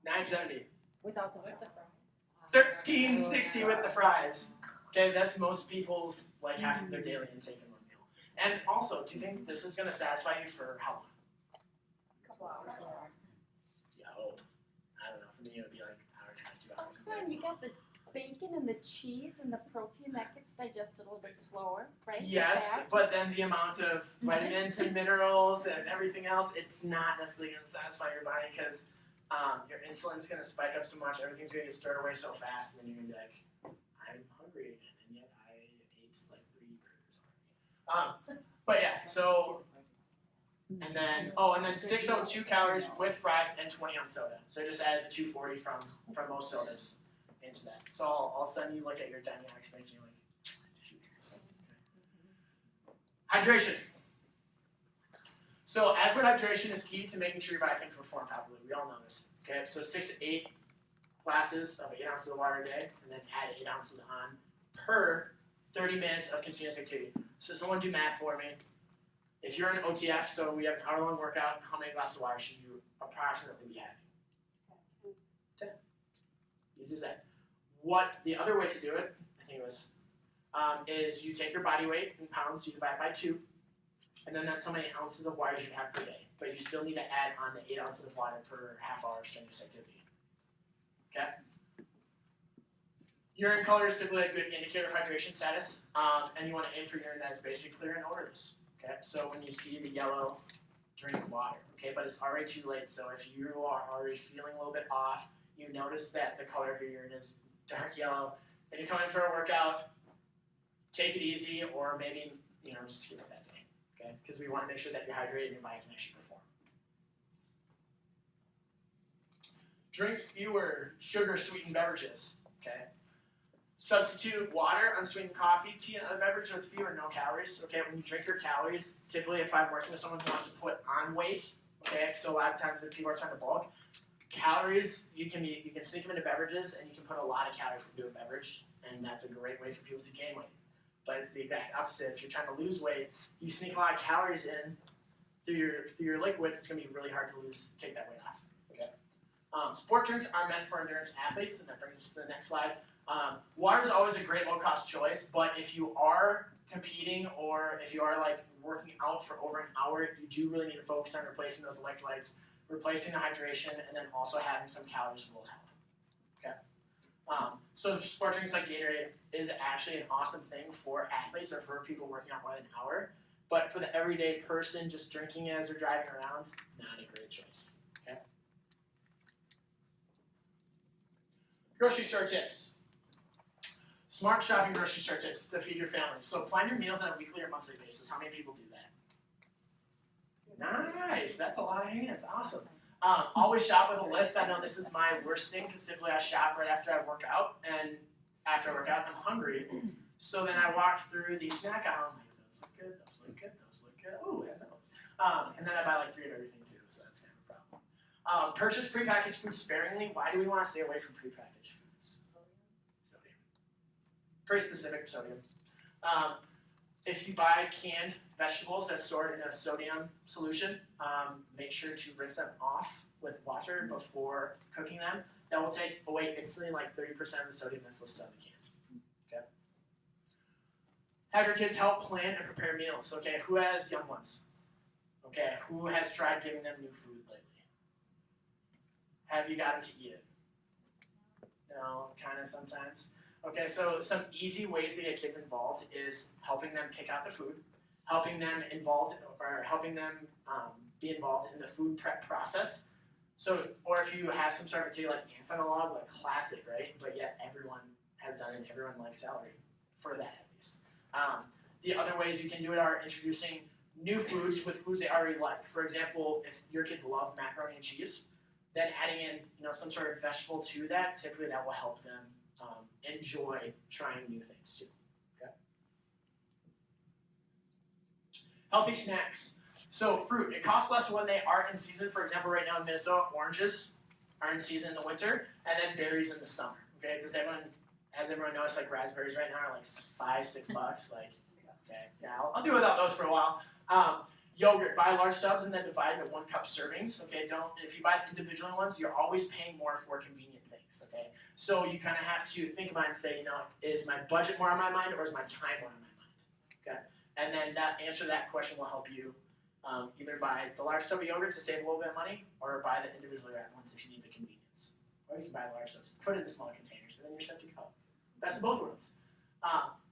970. Without the. 1360 with the fries. Okay, that's most people's like half of their daily intake in one meal. And also, do you think this is gonna satisfy you for how long? Couple hours. Yeah, oh, I don't know. For me, it would be like an hour and a half, 2 Oh, hours. come on, you got the bacon and the cheese and the protein that gets digested a little bit slower, right? The Yes, fat. but then the amount of vitamins and minerals and everything else, it's not necessarily going to satisfy your body because your insulin's going to spike up so much, everything's going to get stored away so fast, and then you're going to be like, I'm hungry again, and yet I ate like 3 burgers already. But yeah, so, and then 602 calories with fries and 20 on soda. So just add the 240 from most sodas into that. So all of a sudden you look at your dynamic space and you're like, shoot. Okay. Hydration. So adequate hydration is key to making sure your body can perform properly. We all know this. Okay, so 6 to 8 glasses of 8 ounces of water a day, and then add 8 ounces on per 30 minutes of continuous activity. So someone do math for me. If you're in OTF, so we have an hour-long workout, how many glasses of water should you approximately be having? 10. Easy as that. What the other way to do it, I think it was, is you take your body weight in pounds, you divide by 2, and then that's how many ounces of water you should have per day. But you still need to add on the 8 ounces of water per half hour of strenuous activity. Okay? Urine color is typically a good indicator of hydration status, and you want to aim for urine that is basically clear and odorless. Okay? So when you see the yellow, drink water. Okay? But it's already too late, so if you are already feeling a little bit off, you notice that the color of your urine is dark yellow, then you come in for a workout, take it easy, or maybe, just skip it that day, okay? Because we want to make sure that you're hydrated and your body can actually perform. Drink fewer sugar-sweetened beverages, okay? Substitute water, unsweetened coffee, tea, and other beverages with few or no calories, okay? When you drink your calories, typically if I'm working with someone who wants to put on weight, okay, so a lot of times if people are trying to bulk, calories, you can sneak them into beverages, and you can put a lot of calories into a beverage, and that's a great way for people to gain weight. But it's the exact opposite. If you're trying to lose weight, you sneak a lot of calories in through your liquids, it's going to be really hard to take that weight off. Okay. Sport drinks are meant for endurance athletes, and that brings us to the next slide. Water is always a great low-cost choice, but if you are competing or if you are like working out for over an hour, you do really need to focus on replacing those electrolytes, replacing the hydration, and then also having some calories will help. Okay. So sport drinks like Gatorade is actually an awesome thing for athletes or for people working out more than an hour. But for the everyday person just drinking as they're driving around, not a great choice. Okay. Grocery store tips. Smart shopping grocery store tips to feed your family. So plan your meals on a weekly or monthly basis. How many people do that? Nice. That's a lot of hands. Awesome. Always shop with a list. I know this is my worst thing because typically I shop right after I work out, and after I work out, I'm hungry. So then I walk through the snack aisle. I'm like, those look good. Those look good. Those look good. Ooh, and those. And then I buy like 3 of everything too. So that's kind of a problem. Purchase prepackaged food sparingly. Why do we want to stay away from prepackaged foods? Sodium. Pretty specific sodium. If you buy canned vegetables that's stored in a sodium solution, make sure to rinse them off with water before cooking them. That will take away instantly like 30% of the sodium that's listed on the can. Okay. Have your kids help plan and prepare meals. Okay, who has young ones? Okay, who has tried giving them new food lately? Have you gotten to eat it? No, kind of sometimes. Okay, so some easy ways to get kids involved is helping them pick out the food, helping them be involved in the food prep process. So, or if you have some sort of activity like ants on a log, like classic, right? But yet everyone has done, and everyone likes celery, for that at least. The other ways you can do it are introducing new foods with foods they already like. For example, if your kids love macaroni and cheese, then adding in some sort of vegetable to that, typically that will help them enjoy trying new things too. Okay. Healthy snacks. So fruit, it costs less when they are in season. For example, right now in Minnesota, oranges are in season in the winter, and then berries in the summer. Okay, has everyone noticed like raspberries right now are like $5-6? Like, okay, yeah, I'll do without those for a while. Yogurt, buy large tubs and then divide into 1 cup servings. Okay, if you buy individual ones, you're always paying more for convenient things. Okay, so you kind of have to think about it and say, is my budget more on my mind or is my time more on my mind? Okay, and then that answer to that question will help you either buy the large tub of yogurt to save a little bit of money, or buy the individually wrapped ones if you need the convenience. Or you can buy the large tubs, put it in the smaller containers, and then you're set to go. Best of both worlds.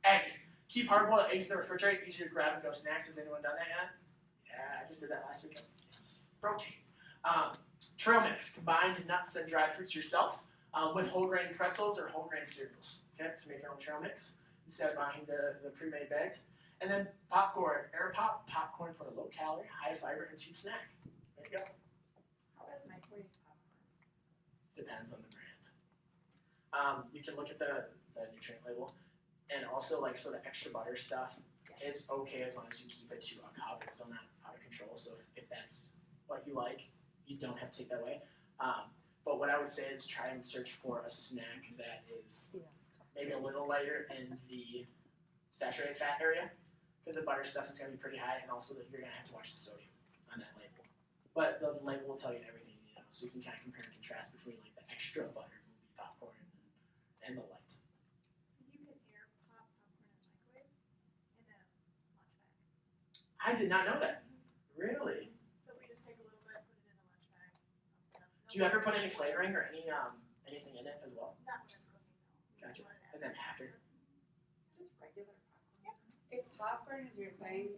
Eggs. Keep hard-boiled eggs in the refrigerator. Easier to grab and go snacks. Has anyone done that yet? Yeah, I just did that last week. Yes. Protein. Trail mix. Combine nuts and dried fruits yourself with whole grain pretzels or whole grain cereals. Okay, to make your own trail mix instead of buying the pre-made bags. And then popcorn. Air popcorn for a low-calorie, high-fiber, and cheap snack. There you go. How does microwave popcorn? Depends on the brand. You can look at the nutrient label. And also, so the extra butter stuff, it's okay as long as you keep it to a cup. It's still not out of control. So if that's what you like, you don't have to take that away. But what I would say is try and search for a snack that is maybe a little lighter in the saturated fat area, because the butter stuff is going to be pretty high, and also that you're going to have to watch the sodium on that label. But the label will tell you everything you need to know, so you can kind of compare and contrast between the extra butter movie popcorn and the light. I did not know that. Really? So we just take a little bit, put it in a lunch bag of stuff. Do you ever put any flavoring or anything in it as well? Not when it's cooking, no. Gotcha. And then after? Just regular popcorn. If popcorn is your thing,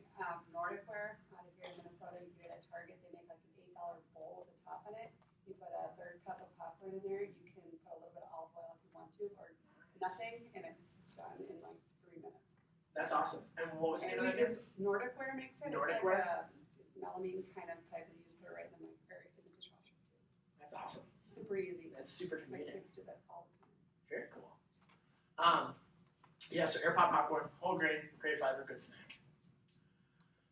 Nordic Ware out of here in Minnesota, you can get it at Target. They make like an $8 bowl with a top in it. You put a 1/3 cup of popcorn in there. You can put a little bit of olive oil if you want to, or nothing, and it's done in like 3 minutes. That's awesome. And what was the name of it? Nordic Ware makes it. Nordic it's like Ware? a melamine kind of type that you just put it right in the dishwasher. That's awesome. Super easy. That's super My convenient. kids do that all the time. Very cool. Yeah, so air pop popcorn, whole grain, great fiber, good snack.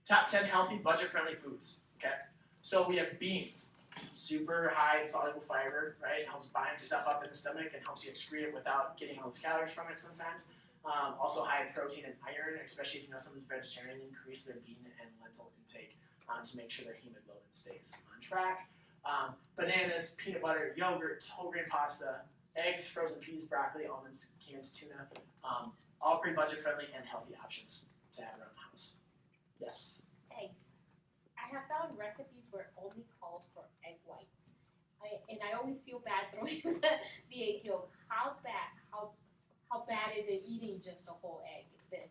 Top 10 healthy, budget-friendly foods. Okay, so we have beans, super high in soluble fiber, right? It helps bind stuff up in the stomach and helps you excrete it without getting all those calories from it sometimes. Also high in protein and iron, especially if someone's vegetarian, increase their bean and lentil intake to make sure their hemoglobin stays on track. Bananas, peanut butter, yogurt, whole grain pasta, eggs, frozen peas, broccoli, almonds, canned tuna, all pretty budget friendly and healthy options to have around the house. Yes? Eggs. I have found recipes where it only calls for egg whites. I always feel bad throwing the egg yolk. How bad is it eating just a whole egg than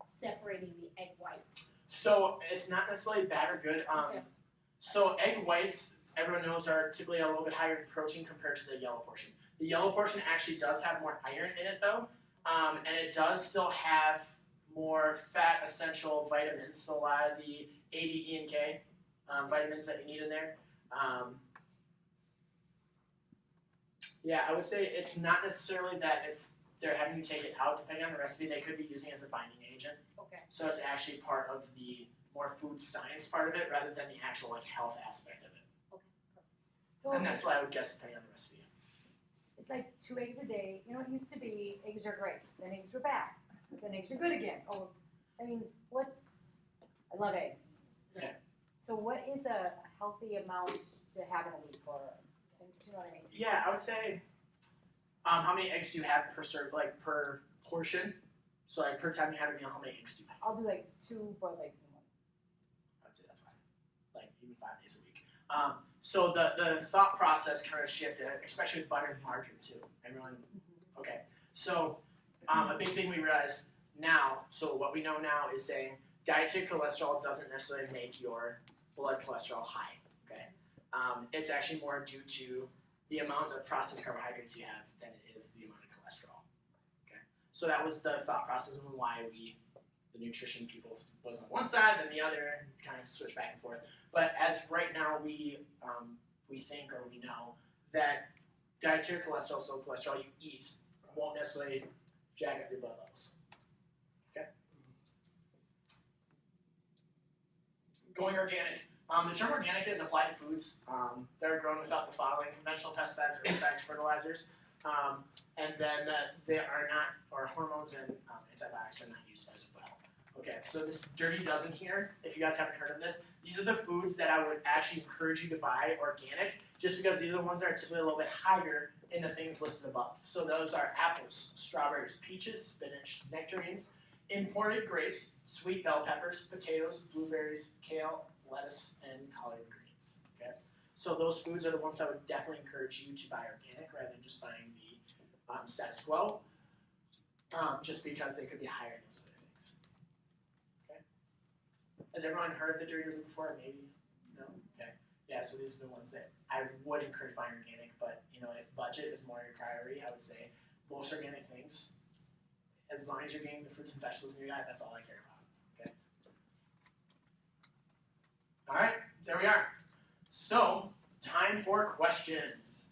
separating the egg whites? So it's not necessarily bad or good. Okay. So egg whites, everyone knows, are typically a little bit higher in protein compared to the yellow portion. The yellow portion actually does have more iron in it though, and it does still have more fat essential vitamins, so a lot of the A, D, E, and K vitamins that you need in there. Yeah, I would say it's not necessarily that they're having you take it out. Depending on the recipe, they could be using it as a binding agent. Okay. So it's actually part of the more food science part of it rather than the actual health aspect of it. Okay. So And that's what I would guess depending on the recipe. it's like 2 eggs a day. It used to be eggs are great, then eggs are bad, then eggs are good again. I love eggs. Yeah. So what is a healthy amount to have in a week, or, do you know what I mean? Yeah, I would say, how many eggs do you have per portion? So per time you have a meal, how many eggs do you have? I'll do 2 boiled eggs in one. I'd say that's fine. Even 5 days a week. So the thought process kind of shifted, especially with butter and margarine too. Everyone, okay. So a big thing we realize now, so what we know now is saying dietary cholesterol doesn't necessarily make your blood cholesterol high, okay? It's actually more due to the amount of processed carbohydrates you have than it is the amount of cholesterol, So that was the thought process of why the nutrition people was on one side and the other, and kind of switch back and forth. But as right now we think or we know that dietary cholesterol, so cholesterol you eat, won't necessarily jack up your blood levels. Okay. Going organic. The term organic is applied to foods that are grown without the following conventional pesticides, herbicides, fertilizers, and then they are not, or hormones and antibiotics are not used as well. Okay, so this dirty dozen here, if you guys haven't heard of this, these are the foods that I would actually encourage you to buy organic, just because these are the ones that are typically a little bit higher in the things listed above. So those are apples, strawberries, peaches, spinach, nectarines, imported grapes, sweet bell peppers, potatoes, blueberries, kale, lettuce, and collard greens. Okay, so those foods are the ones I would definitely encourage you to buy organic rather than just buying the status quo, just because they could be higher in those other things. Okay, has everyone heard of the dirty dozen before? Maybe no. Okay, yeah. So these are the ones that I would encourage buying organic, but you know, if budget is more your priority, I would say most organic things, as long as you're getting the fruits and vegetables in your diet, that's all I care about. Okay. All right, there we are. So, time for questions.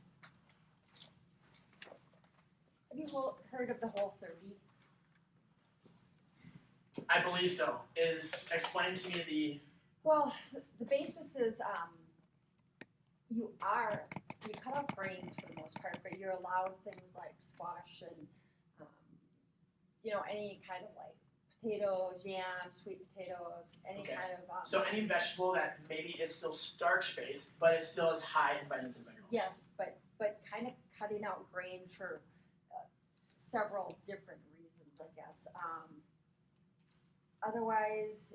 Have you heard of the Whole30? I believe so. Explain to me the. Well, the basis is you cut off grains for the most part, but you're allowed things like squash and any kind of like potatoes, yams, sweet potatoes, any Okay. kind of. So any vegetable that maybe is still starch-based, but it still is high in vitamins and minerals. Yes, but kind of cutting out grains for several different reasons, I guess. Otherwise,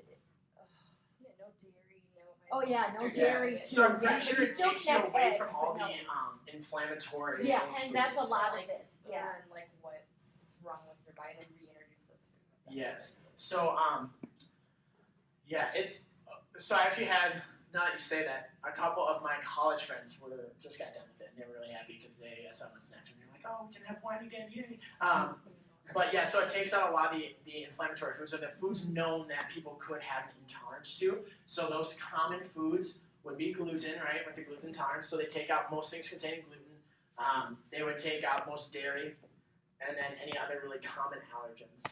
Yeah, no dairy, no. oh yeah, no sister dairy does it. So I'm Yeah, pretty but sure you it still takes you can have away eggs, from all but the inflammatory. Yes, foods. that's a lot Like, of it. Yeah. Learn like what's wrong with your diet and reintroduce those foods. Yes. So yeah, it's so I actually had, now that you say that, a couple of my college friends just got done with it, and they were really happy because I saw them on Snapchat, and they're like, oh, we can have wine again, yay. But yeah, so it takes out a lot of the inflammatory foods, or the foods known that people could have an intolerance to. So those common foods would be gluten, right, with the gluten intolerance. So they take out most things containing gluten. They would take out most dairy, and then any other really common allergens.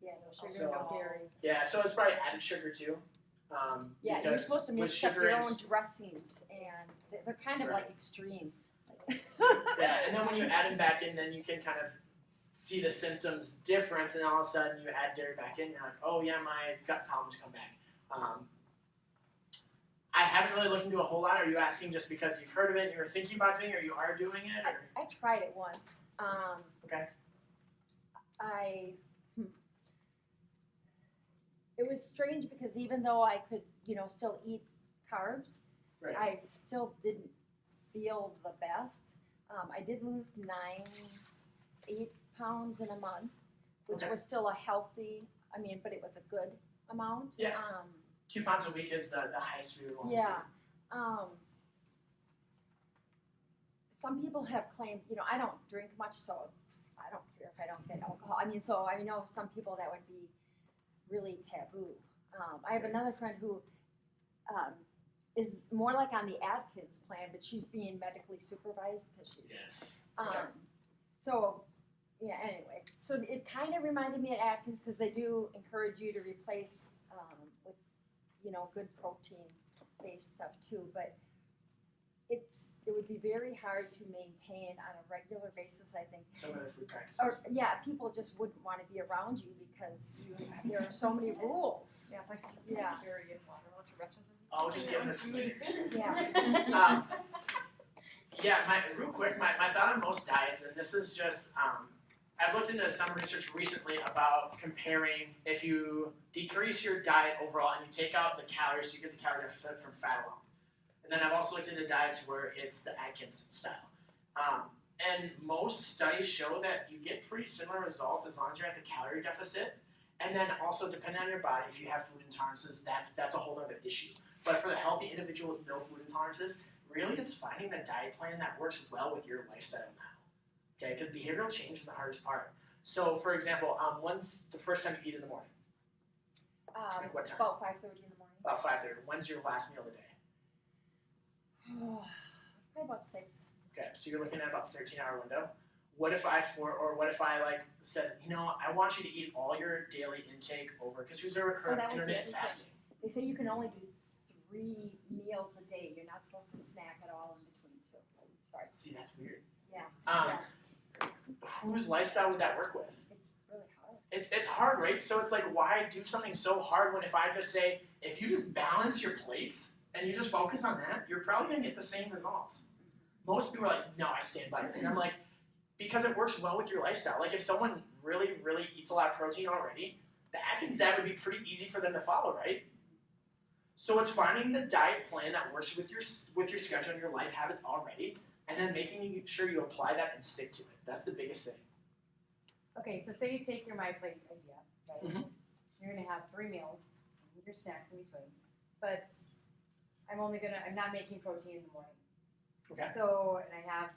Yeah, no sugar, So- no dairy. Yeah, so it's probably added sugar too. Yeah, you're because supposed to with mix up sugar your and own dressings, and they're kind of Right. like extreme. Yeah, and then when you add them back in, then you can kind of see the symptoms difference, and all of a sudden you add dairy back in, you're like, oh yeah, my gut problems come back. I haven't really looked into a whole lot. Are you asking just because you've heard of it and you're thinking about doing it, or you are doing it? Or? I tried it once. Okay. It was strange because even though I could, still eat carbs, Right. I still didn't feel the best. I did lose 8 pounds in a month, which Okay. was still a healthy, but it was a good amount. Yeah. 2 pounds a week is the highest we would want to Yeah. see. Some people have claimed, I don't drink much, so I don't care if I don't get alcohol. So I know some people that would be really taboo. I have another friend who is more like on the Atkins plan, but she's being medically supervised because she's. Yes. Okay. So, yeah. Anyway, so it kind of reminded me of Atkins because they do encourage you to replace with, good protein-based stuff too. But it would be very hard to maintain on a regular basis, I think. Some other food practices. Or people just wouldn't want to be around you because there are so many rules. Yeah, like Yeah. dairy and water. What's your restaurant? I'll just give them the Snickers. Yeah. Real quick, my thought on most diets, and this is just, I've looked into some research recently about comparing if you decrease your diet overall and you take out the calories, you get the calorie deficit from fat alone. And then I've also looked into diets where it's the Atkins style. And most studies show that you get pretty similar results as long as you're at the calorie deficit. And then also, depending on your body, if you have food intolerances, that's a whole other issue. But for the healthy individual with no food intolerances, really it's finding the diet plan that works well with your lifestyle now. Okay, because behavioral change is the hardest part. So, for example, when's the first time you eat in the morning? Like what time? About 5:30 in the morning. About 5:30. When's your last meal of the day? Probably about 6. Okay, so you're looking at about a 13-hour window. What if I like said, I want you to eat all your daily intake over, because who's ever heard of intermittent fasting? They say you can only do 3 meals a day. You're not supposed to snack at all in between 2. Sorry. See, that's weird. Yeah. Whose lifestyle would that work with? It's really hard. It's hard, right? So it's like, why do something so hard when if I just say, if you just balance your plates and you just focus on that, you're probably going to get the same results. Most people are like, no, I stand by this. And I'm like, because it works well with your lifestyle. Like if someone really, really eats a lot of protein already, the Atkins diet would be pretty easy for them to follow, right? So it's finding the diet plan that works with your schedule and your life habits already, and then making sure you apply that and stick to it. That's the biggest thing. Okay, so say you take your MyPlate idea, right? Mhm. You're gonna have 3 meals with your snacks in between, but I'm not making protein in the morning. Okay. So, and I have,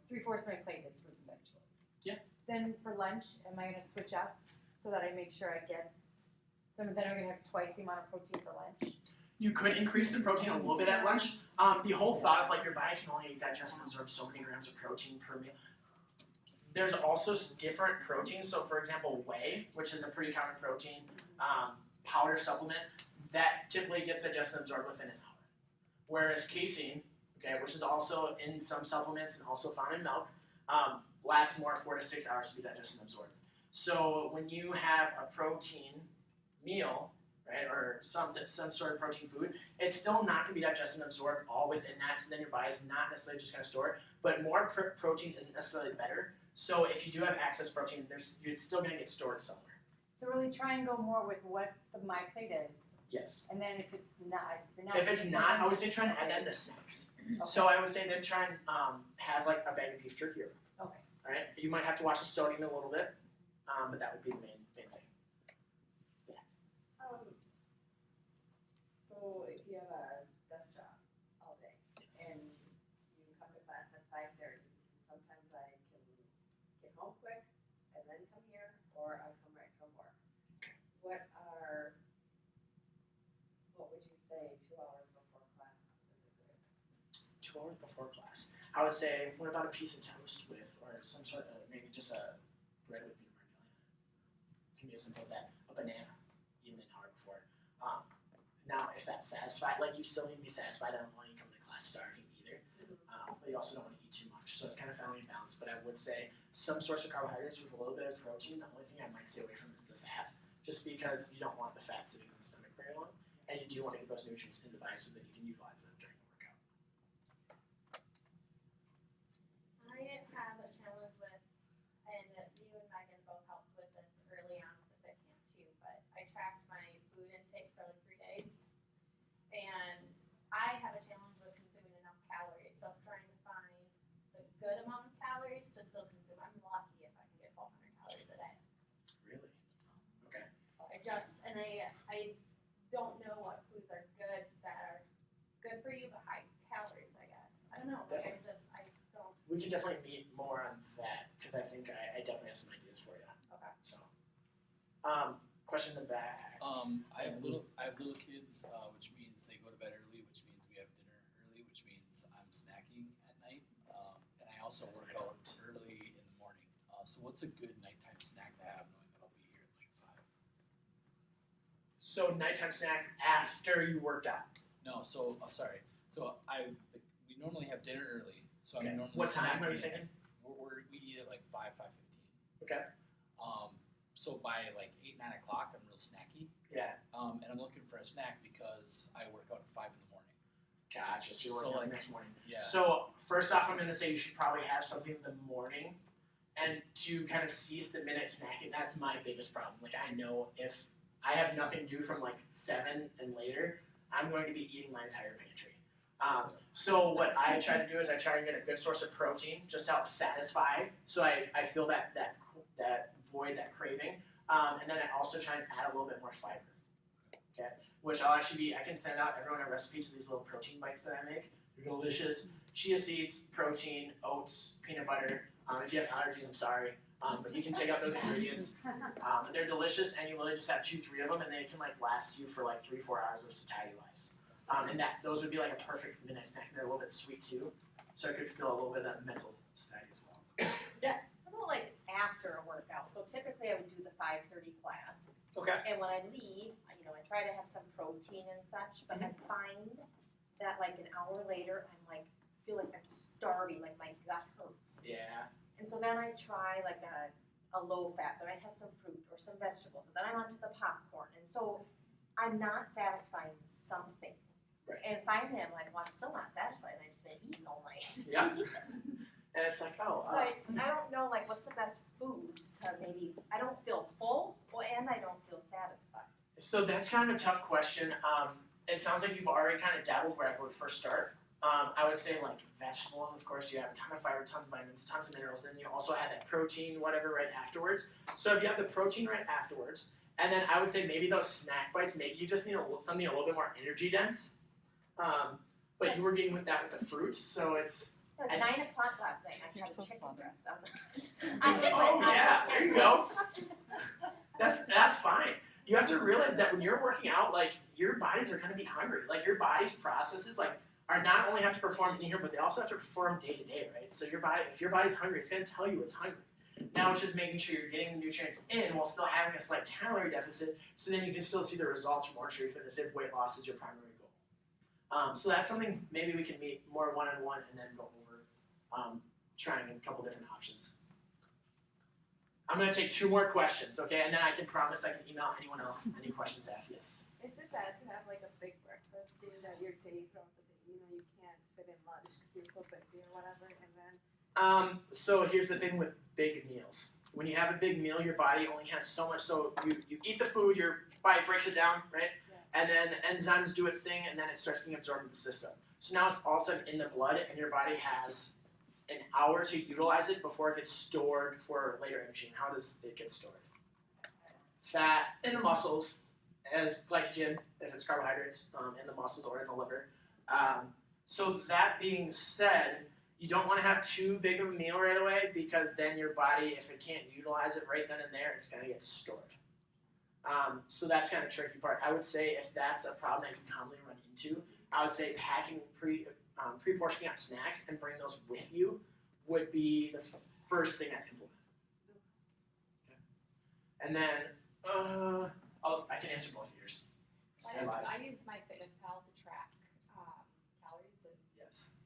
3/4 of my plate is fruits and vegetables. Yeah. Then for lunch, am I gonna switch up so that I make sure I get then I'm gonna have twice the amount of protein for lunch? You could increase the protein a little bit at lunch. The whole thought of like your body can only digest and absorb so many grams of protein per meal. There's also different proteins. So for example, whey, which is a pretty common protein powder supplement, that typically gets digested and absorbed within an hour. Whereas casein, okay, which is also in some supplements and also found in milk, lasts more 4 to 6 hours to be digested and absorbed. So when you have a protein meal, right, or some sort of protein food, it's still not going to be digested and absorbed all within that, so then your body's not necessarily just going to store it, but more protein isn't necessarily better. So if you do have excess protein, you're still going to get stored somewhere. So really try and go more with what the MyPlate is, Yes. and then if it's not, I would say try and add that to snacks. Okay. So I would say then try and have like a bag of beef jerky. Okay. All right. You might have to watch the sodium a little bit, but that would be the main thing. So if you have a desk job all day Yes. and you come to class at 5:30, sometimes I can get home quick and then come here, or I come right from work. What would you say 2 hours before class is a good? 2 hours before class, I would say, what about a piece of toast with, or some sort of maybe just a bread with peanut butter jelly on it? It can be as simple as that. A banana, even an hour before. Now, if that's satisfied, like you still need to be satisfied. I don't want you to come to class starving either, but you also don't want to eat too much. So it's kind of finding a balance. But I would say some source of carbohydrates with a little bit of protein. The only thing I might stay away from is the fat, just because you don't want the fat sitting in the stomach very long, and you do want to get those nutrients into the body so that you can utilize them during the workout. I have a challenge with, and you and Megan both helped with this early on with the fit camp too, but I tracked my food intake for like 3 days, and I have a challenge with consuming enough calories, so I'm trying to find the good amount of calories to still consume. I'm lucky if I can get 1,200 calories a day. Really? Okay. I don't know what foods are good that are good for you, but high calories, I guess. I don't know, like I don't. We can definitely meet more on that, because I think I definitely have some ideas for you. Okay. So, question in the back. I have little kids, which means they go to bed early, which means we have dinner early, which means I'm snacking at night, and I also work out early in the morning. So what's a good nighttime snack to have, knowing that I'll be here at like 5? So nighttime snack after you worked out. No, so sorry. So we normally have dinner early. So Okay. I'm normally What time are you snacking. thinking? We eat at like 5:15. Okay. So by like 8, 9 o'clock, I'm real snacky. Yeah. And I'm looking for a snack because I work out at 5 in the morning. Gotcha. So you're working out the next morning. Yeah. So first off, I'm going to say you should probably have something in the morning, and to kind of cease the minute snacking. That's my biggest problem. Like I know if I have nothing to do from like 7 and later, I'm going to be eating my entire pantry. So what I try to do is I try and get a good source of protein just to help satisfy. So I feel that void, that craving, and then I also try and add a little bit more fiber. Okay, which I can send out everyone a recipe to these little protein bites that I make. They're delicious. Chia seeds, protein, oats, peanut butter. If you have allergies, I'm sorry. But you can take out those ingredients. They're delicious, and you literally just have 2-3 of them, and they can like last you for like 3-4 hours of satiety wise. And those would be like a perfect midnight snack. They're a little bit sweet too, so I could feel a little bit of that mental satiety as well. Yeah. How about like after a workout? So typically I would do the 5:30 class. Okay. And when I leave, you know, I try to have some protein and such, but I find that like an hour later, I'm like, feel like I'm starving, like my gut hurts. Yeah. And so then I try like a low fat, so I have some fruit or some vegetables, and then I'm onto the popcorn. And so I'm not satisfying something. Right. And finally I'm like, well, I'm still not satisfied, and I've just been eating all night. Yeah. And it's like, oh. So I don't know, like, what's the best foods to maybe, I don't feel full, and I don't feel satisfied. So that's kind of a tough question. It sounds like you've already kind of dabbled where I would first start. I would say like vegetables, of course, you have a ton of fiber, tons of vitamins, tons of minerals, then you also have that protein, whatever, right afterwards. So if you have the protein right afterwards, and then I would say maybe those snack bites, maybe you just need something a little bit more energy dense. But you were getting with that with the fruit, so it's... At 9 o'clock last night, I had a chicken breast on the... Oh yeah, there you go. That's fine. You have to realize that when you're working out, like, your bodies are going to be hungry. Like, your body's processes, like, are not only have to perform in here, but they also have to perform day to day, right? So your body, if your body's hungry, it's going to tell you it's hungry. Now it's just making sure you're getting the nutrients in while still having a slight calorie deficit, so then you can still see the results from Orangetheory Fitness if weight loss is your primary goal. So that's something maybe we can meet more one-on-one and then go over trying a couple different options. I'm going to take 2 more questions, okay? And then I can promise I can email anyone else any questions after this. Is it bad to have like a big breakfast during that your day throughout the day? You know, you can't fit in lunch because you're so busy or whatever, and then. So here's the thing with big meals. When you have a big meal, your body only has so much. So you eat the food, your body breaks it down, right? Yeah. And then enzymes do its thing, and then it starts getting absorbed in the system. So now it's all of a sudden in the blood, and your body has an hour to utilize it before it gets stored for later energy. And how does it get stored? Fat in the muscles, as glycogen, if it's carbohydrates, in the muscles or in the liver. So that being said, you don't want to have too big of a meal right away, because then your body, if it can't utilize it right then and there, it's going to get stored. So that's kind of the tricky part. I would say if that's a problem that you commonly run into, I would say packing pre-portioning out snacks and bring those with you would be the first thing I'd implement. Okay. And then I can answer both of yours. I use MyFitnessPal to track calories. And yes.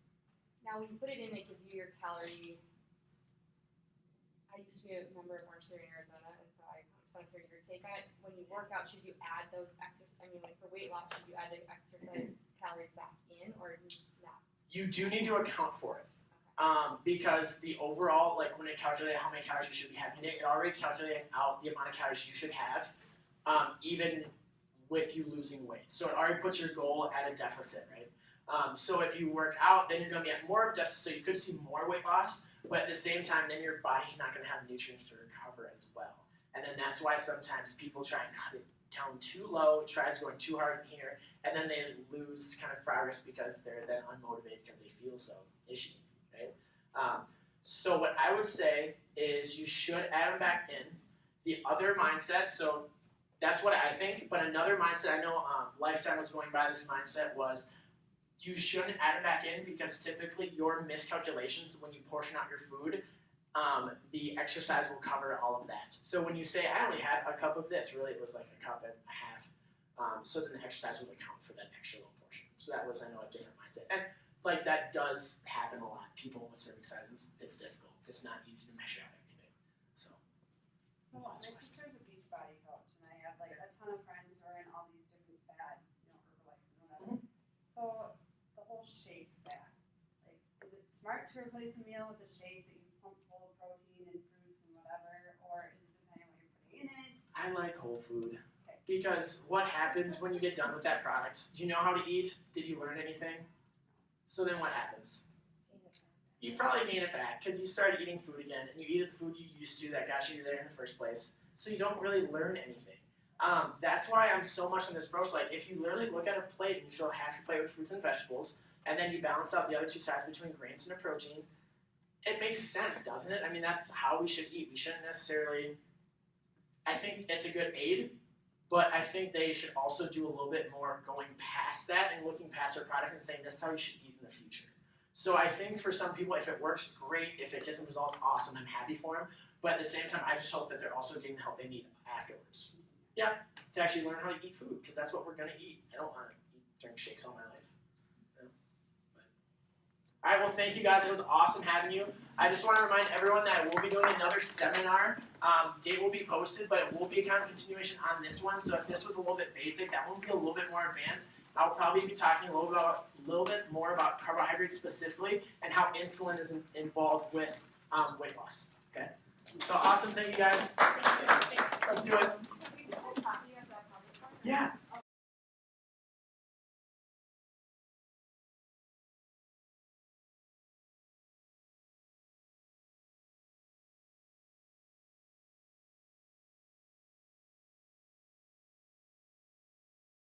Now, when you put it in, it gives you your calorie. I used to be a member of Orangetheory in Arizona, and so I'm starting to hear your take on it. When you work out, should you add those like for weight loss, should you add the exercise calories back in, or not? You do need to account for it. Because the overall, like when it calculated how many calories you should be having, it already calculated out the amount of calories you should have, even with you losing weight. So it already puts your goal at a deficit, right? So if you work out, then you're going to be at more of a deficit, so you could see more weight loss, but at the same time, then your body's not going to have nutrients to recover as well. And then that's why sometimes people try and cut it down too low, tries going too hard in here, and then they lose kind of progress because they're then unmotivated because they feel so ishy, right? So what I would say is you should add them back in. The other mindset, so that's what I think, but another mindset, I know Lifetime was going by this mindset, was you shouldn't add them back in because typically your miscalculations when you portion out your food, the exercise will cover all of that. So when you say, I only had a cup of this, really it was like a cup and a half. So then the exercise will account for that extra little portion. So that was, I know, a different mindset. And like that does happen a lot. People with serving sizes, it's difficult. It's not easy to measure out everything. So. My sister's a beach body coach, and I have like a ton of friends who are in all these different fad, Herbalife and whatever. So the whole shake fad, like, is it smart to replace a meal with a shake that you pump full of protein and fruits and whatever, or is it depending on what you're putting in it? I like whole food. Okay. Because what happens when you get done with that product? Do you know how to eat? Did you learn anything? So then what happens? You probably gain it back because you start eating food again, and you eat the food you used to that got you there in the first place. So you don't really learn anything. That's why I'm so much on this approach. Like if you literally look at a plate and you fill half your plate with fruits and vegetables, and then you balance out the other two sides between grains and a protein, it makes sense, doesn't it? I mean, that's how we should eat. We shouldn't necessarily, I think it's a good aid, but I think they should also do a little bit more going past that and looking past their product and saying this is how you should eat in the future. So I think for some people, if it works, great. If it gets some results, awesome. I'm happy for them. But at the same time, I just hope that they're also getting the help they need afterwards. Yeah, to actually learn how to eat food, because that's what we're going to eat. I don't want to drink shakes all my life. All right, well, thank you guys. It was awesome having you. I just want to remind everyone that we'll be doing another seminar. Date will be posted, but it will be a kind of continuation on this one. So if this was a little bit basic, that will be a little bit more advanced. I'll probably be talking a little bit more about carbohydrates specifically and how insulin is involved with weight loss. Okay? So awesome. Thank you guys. Let's do it. Yeah.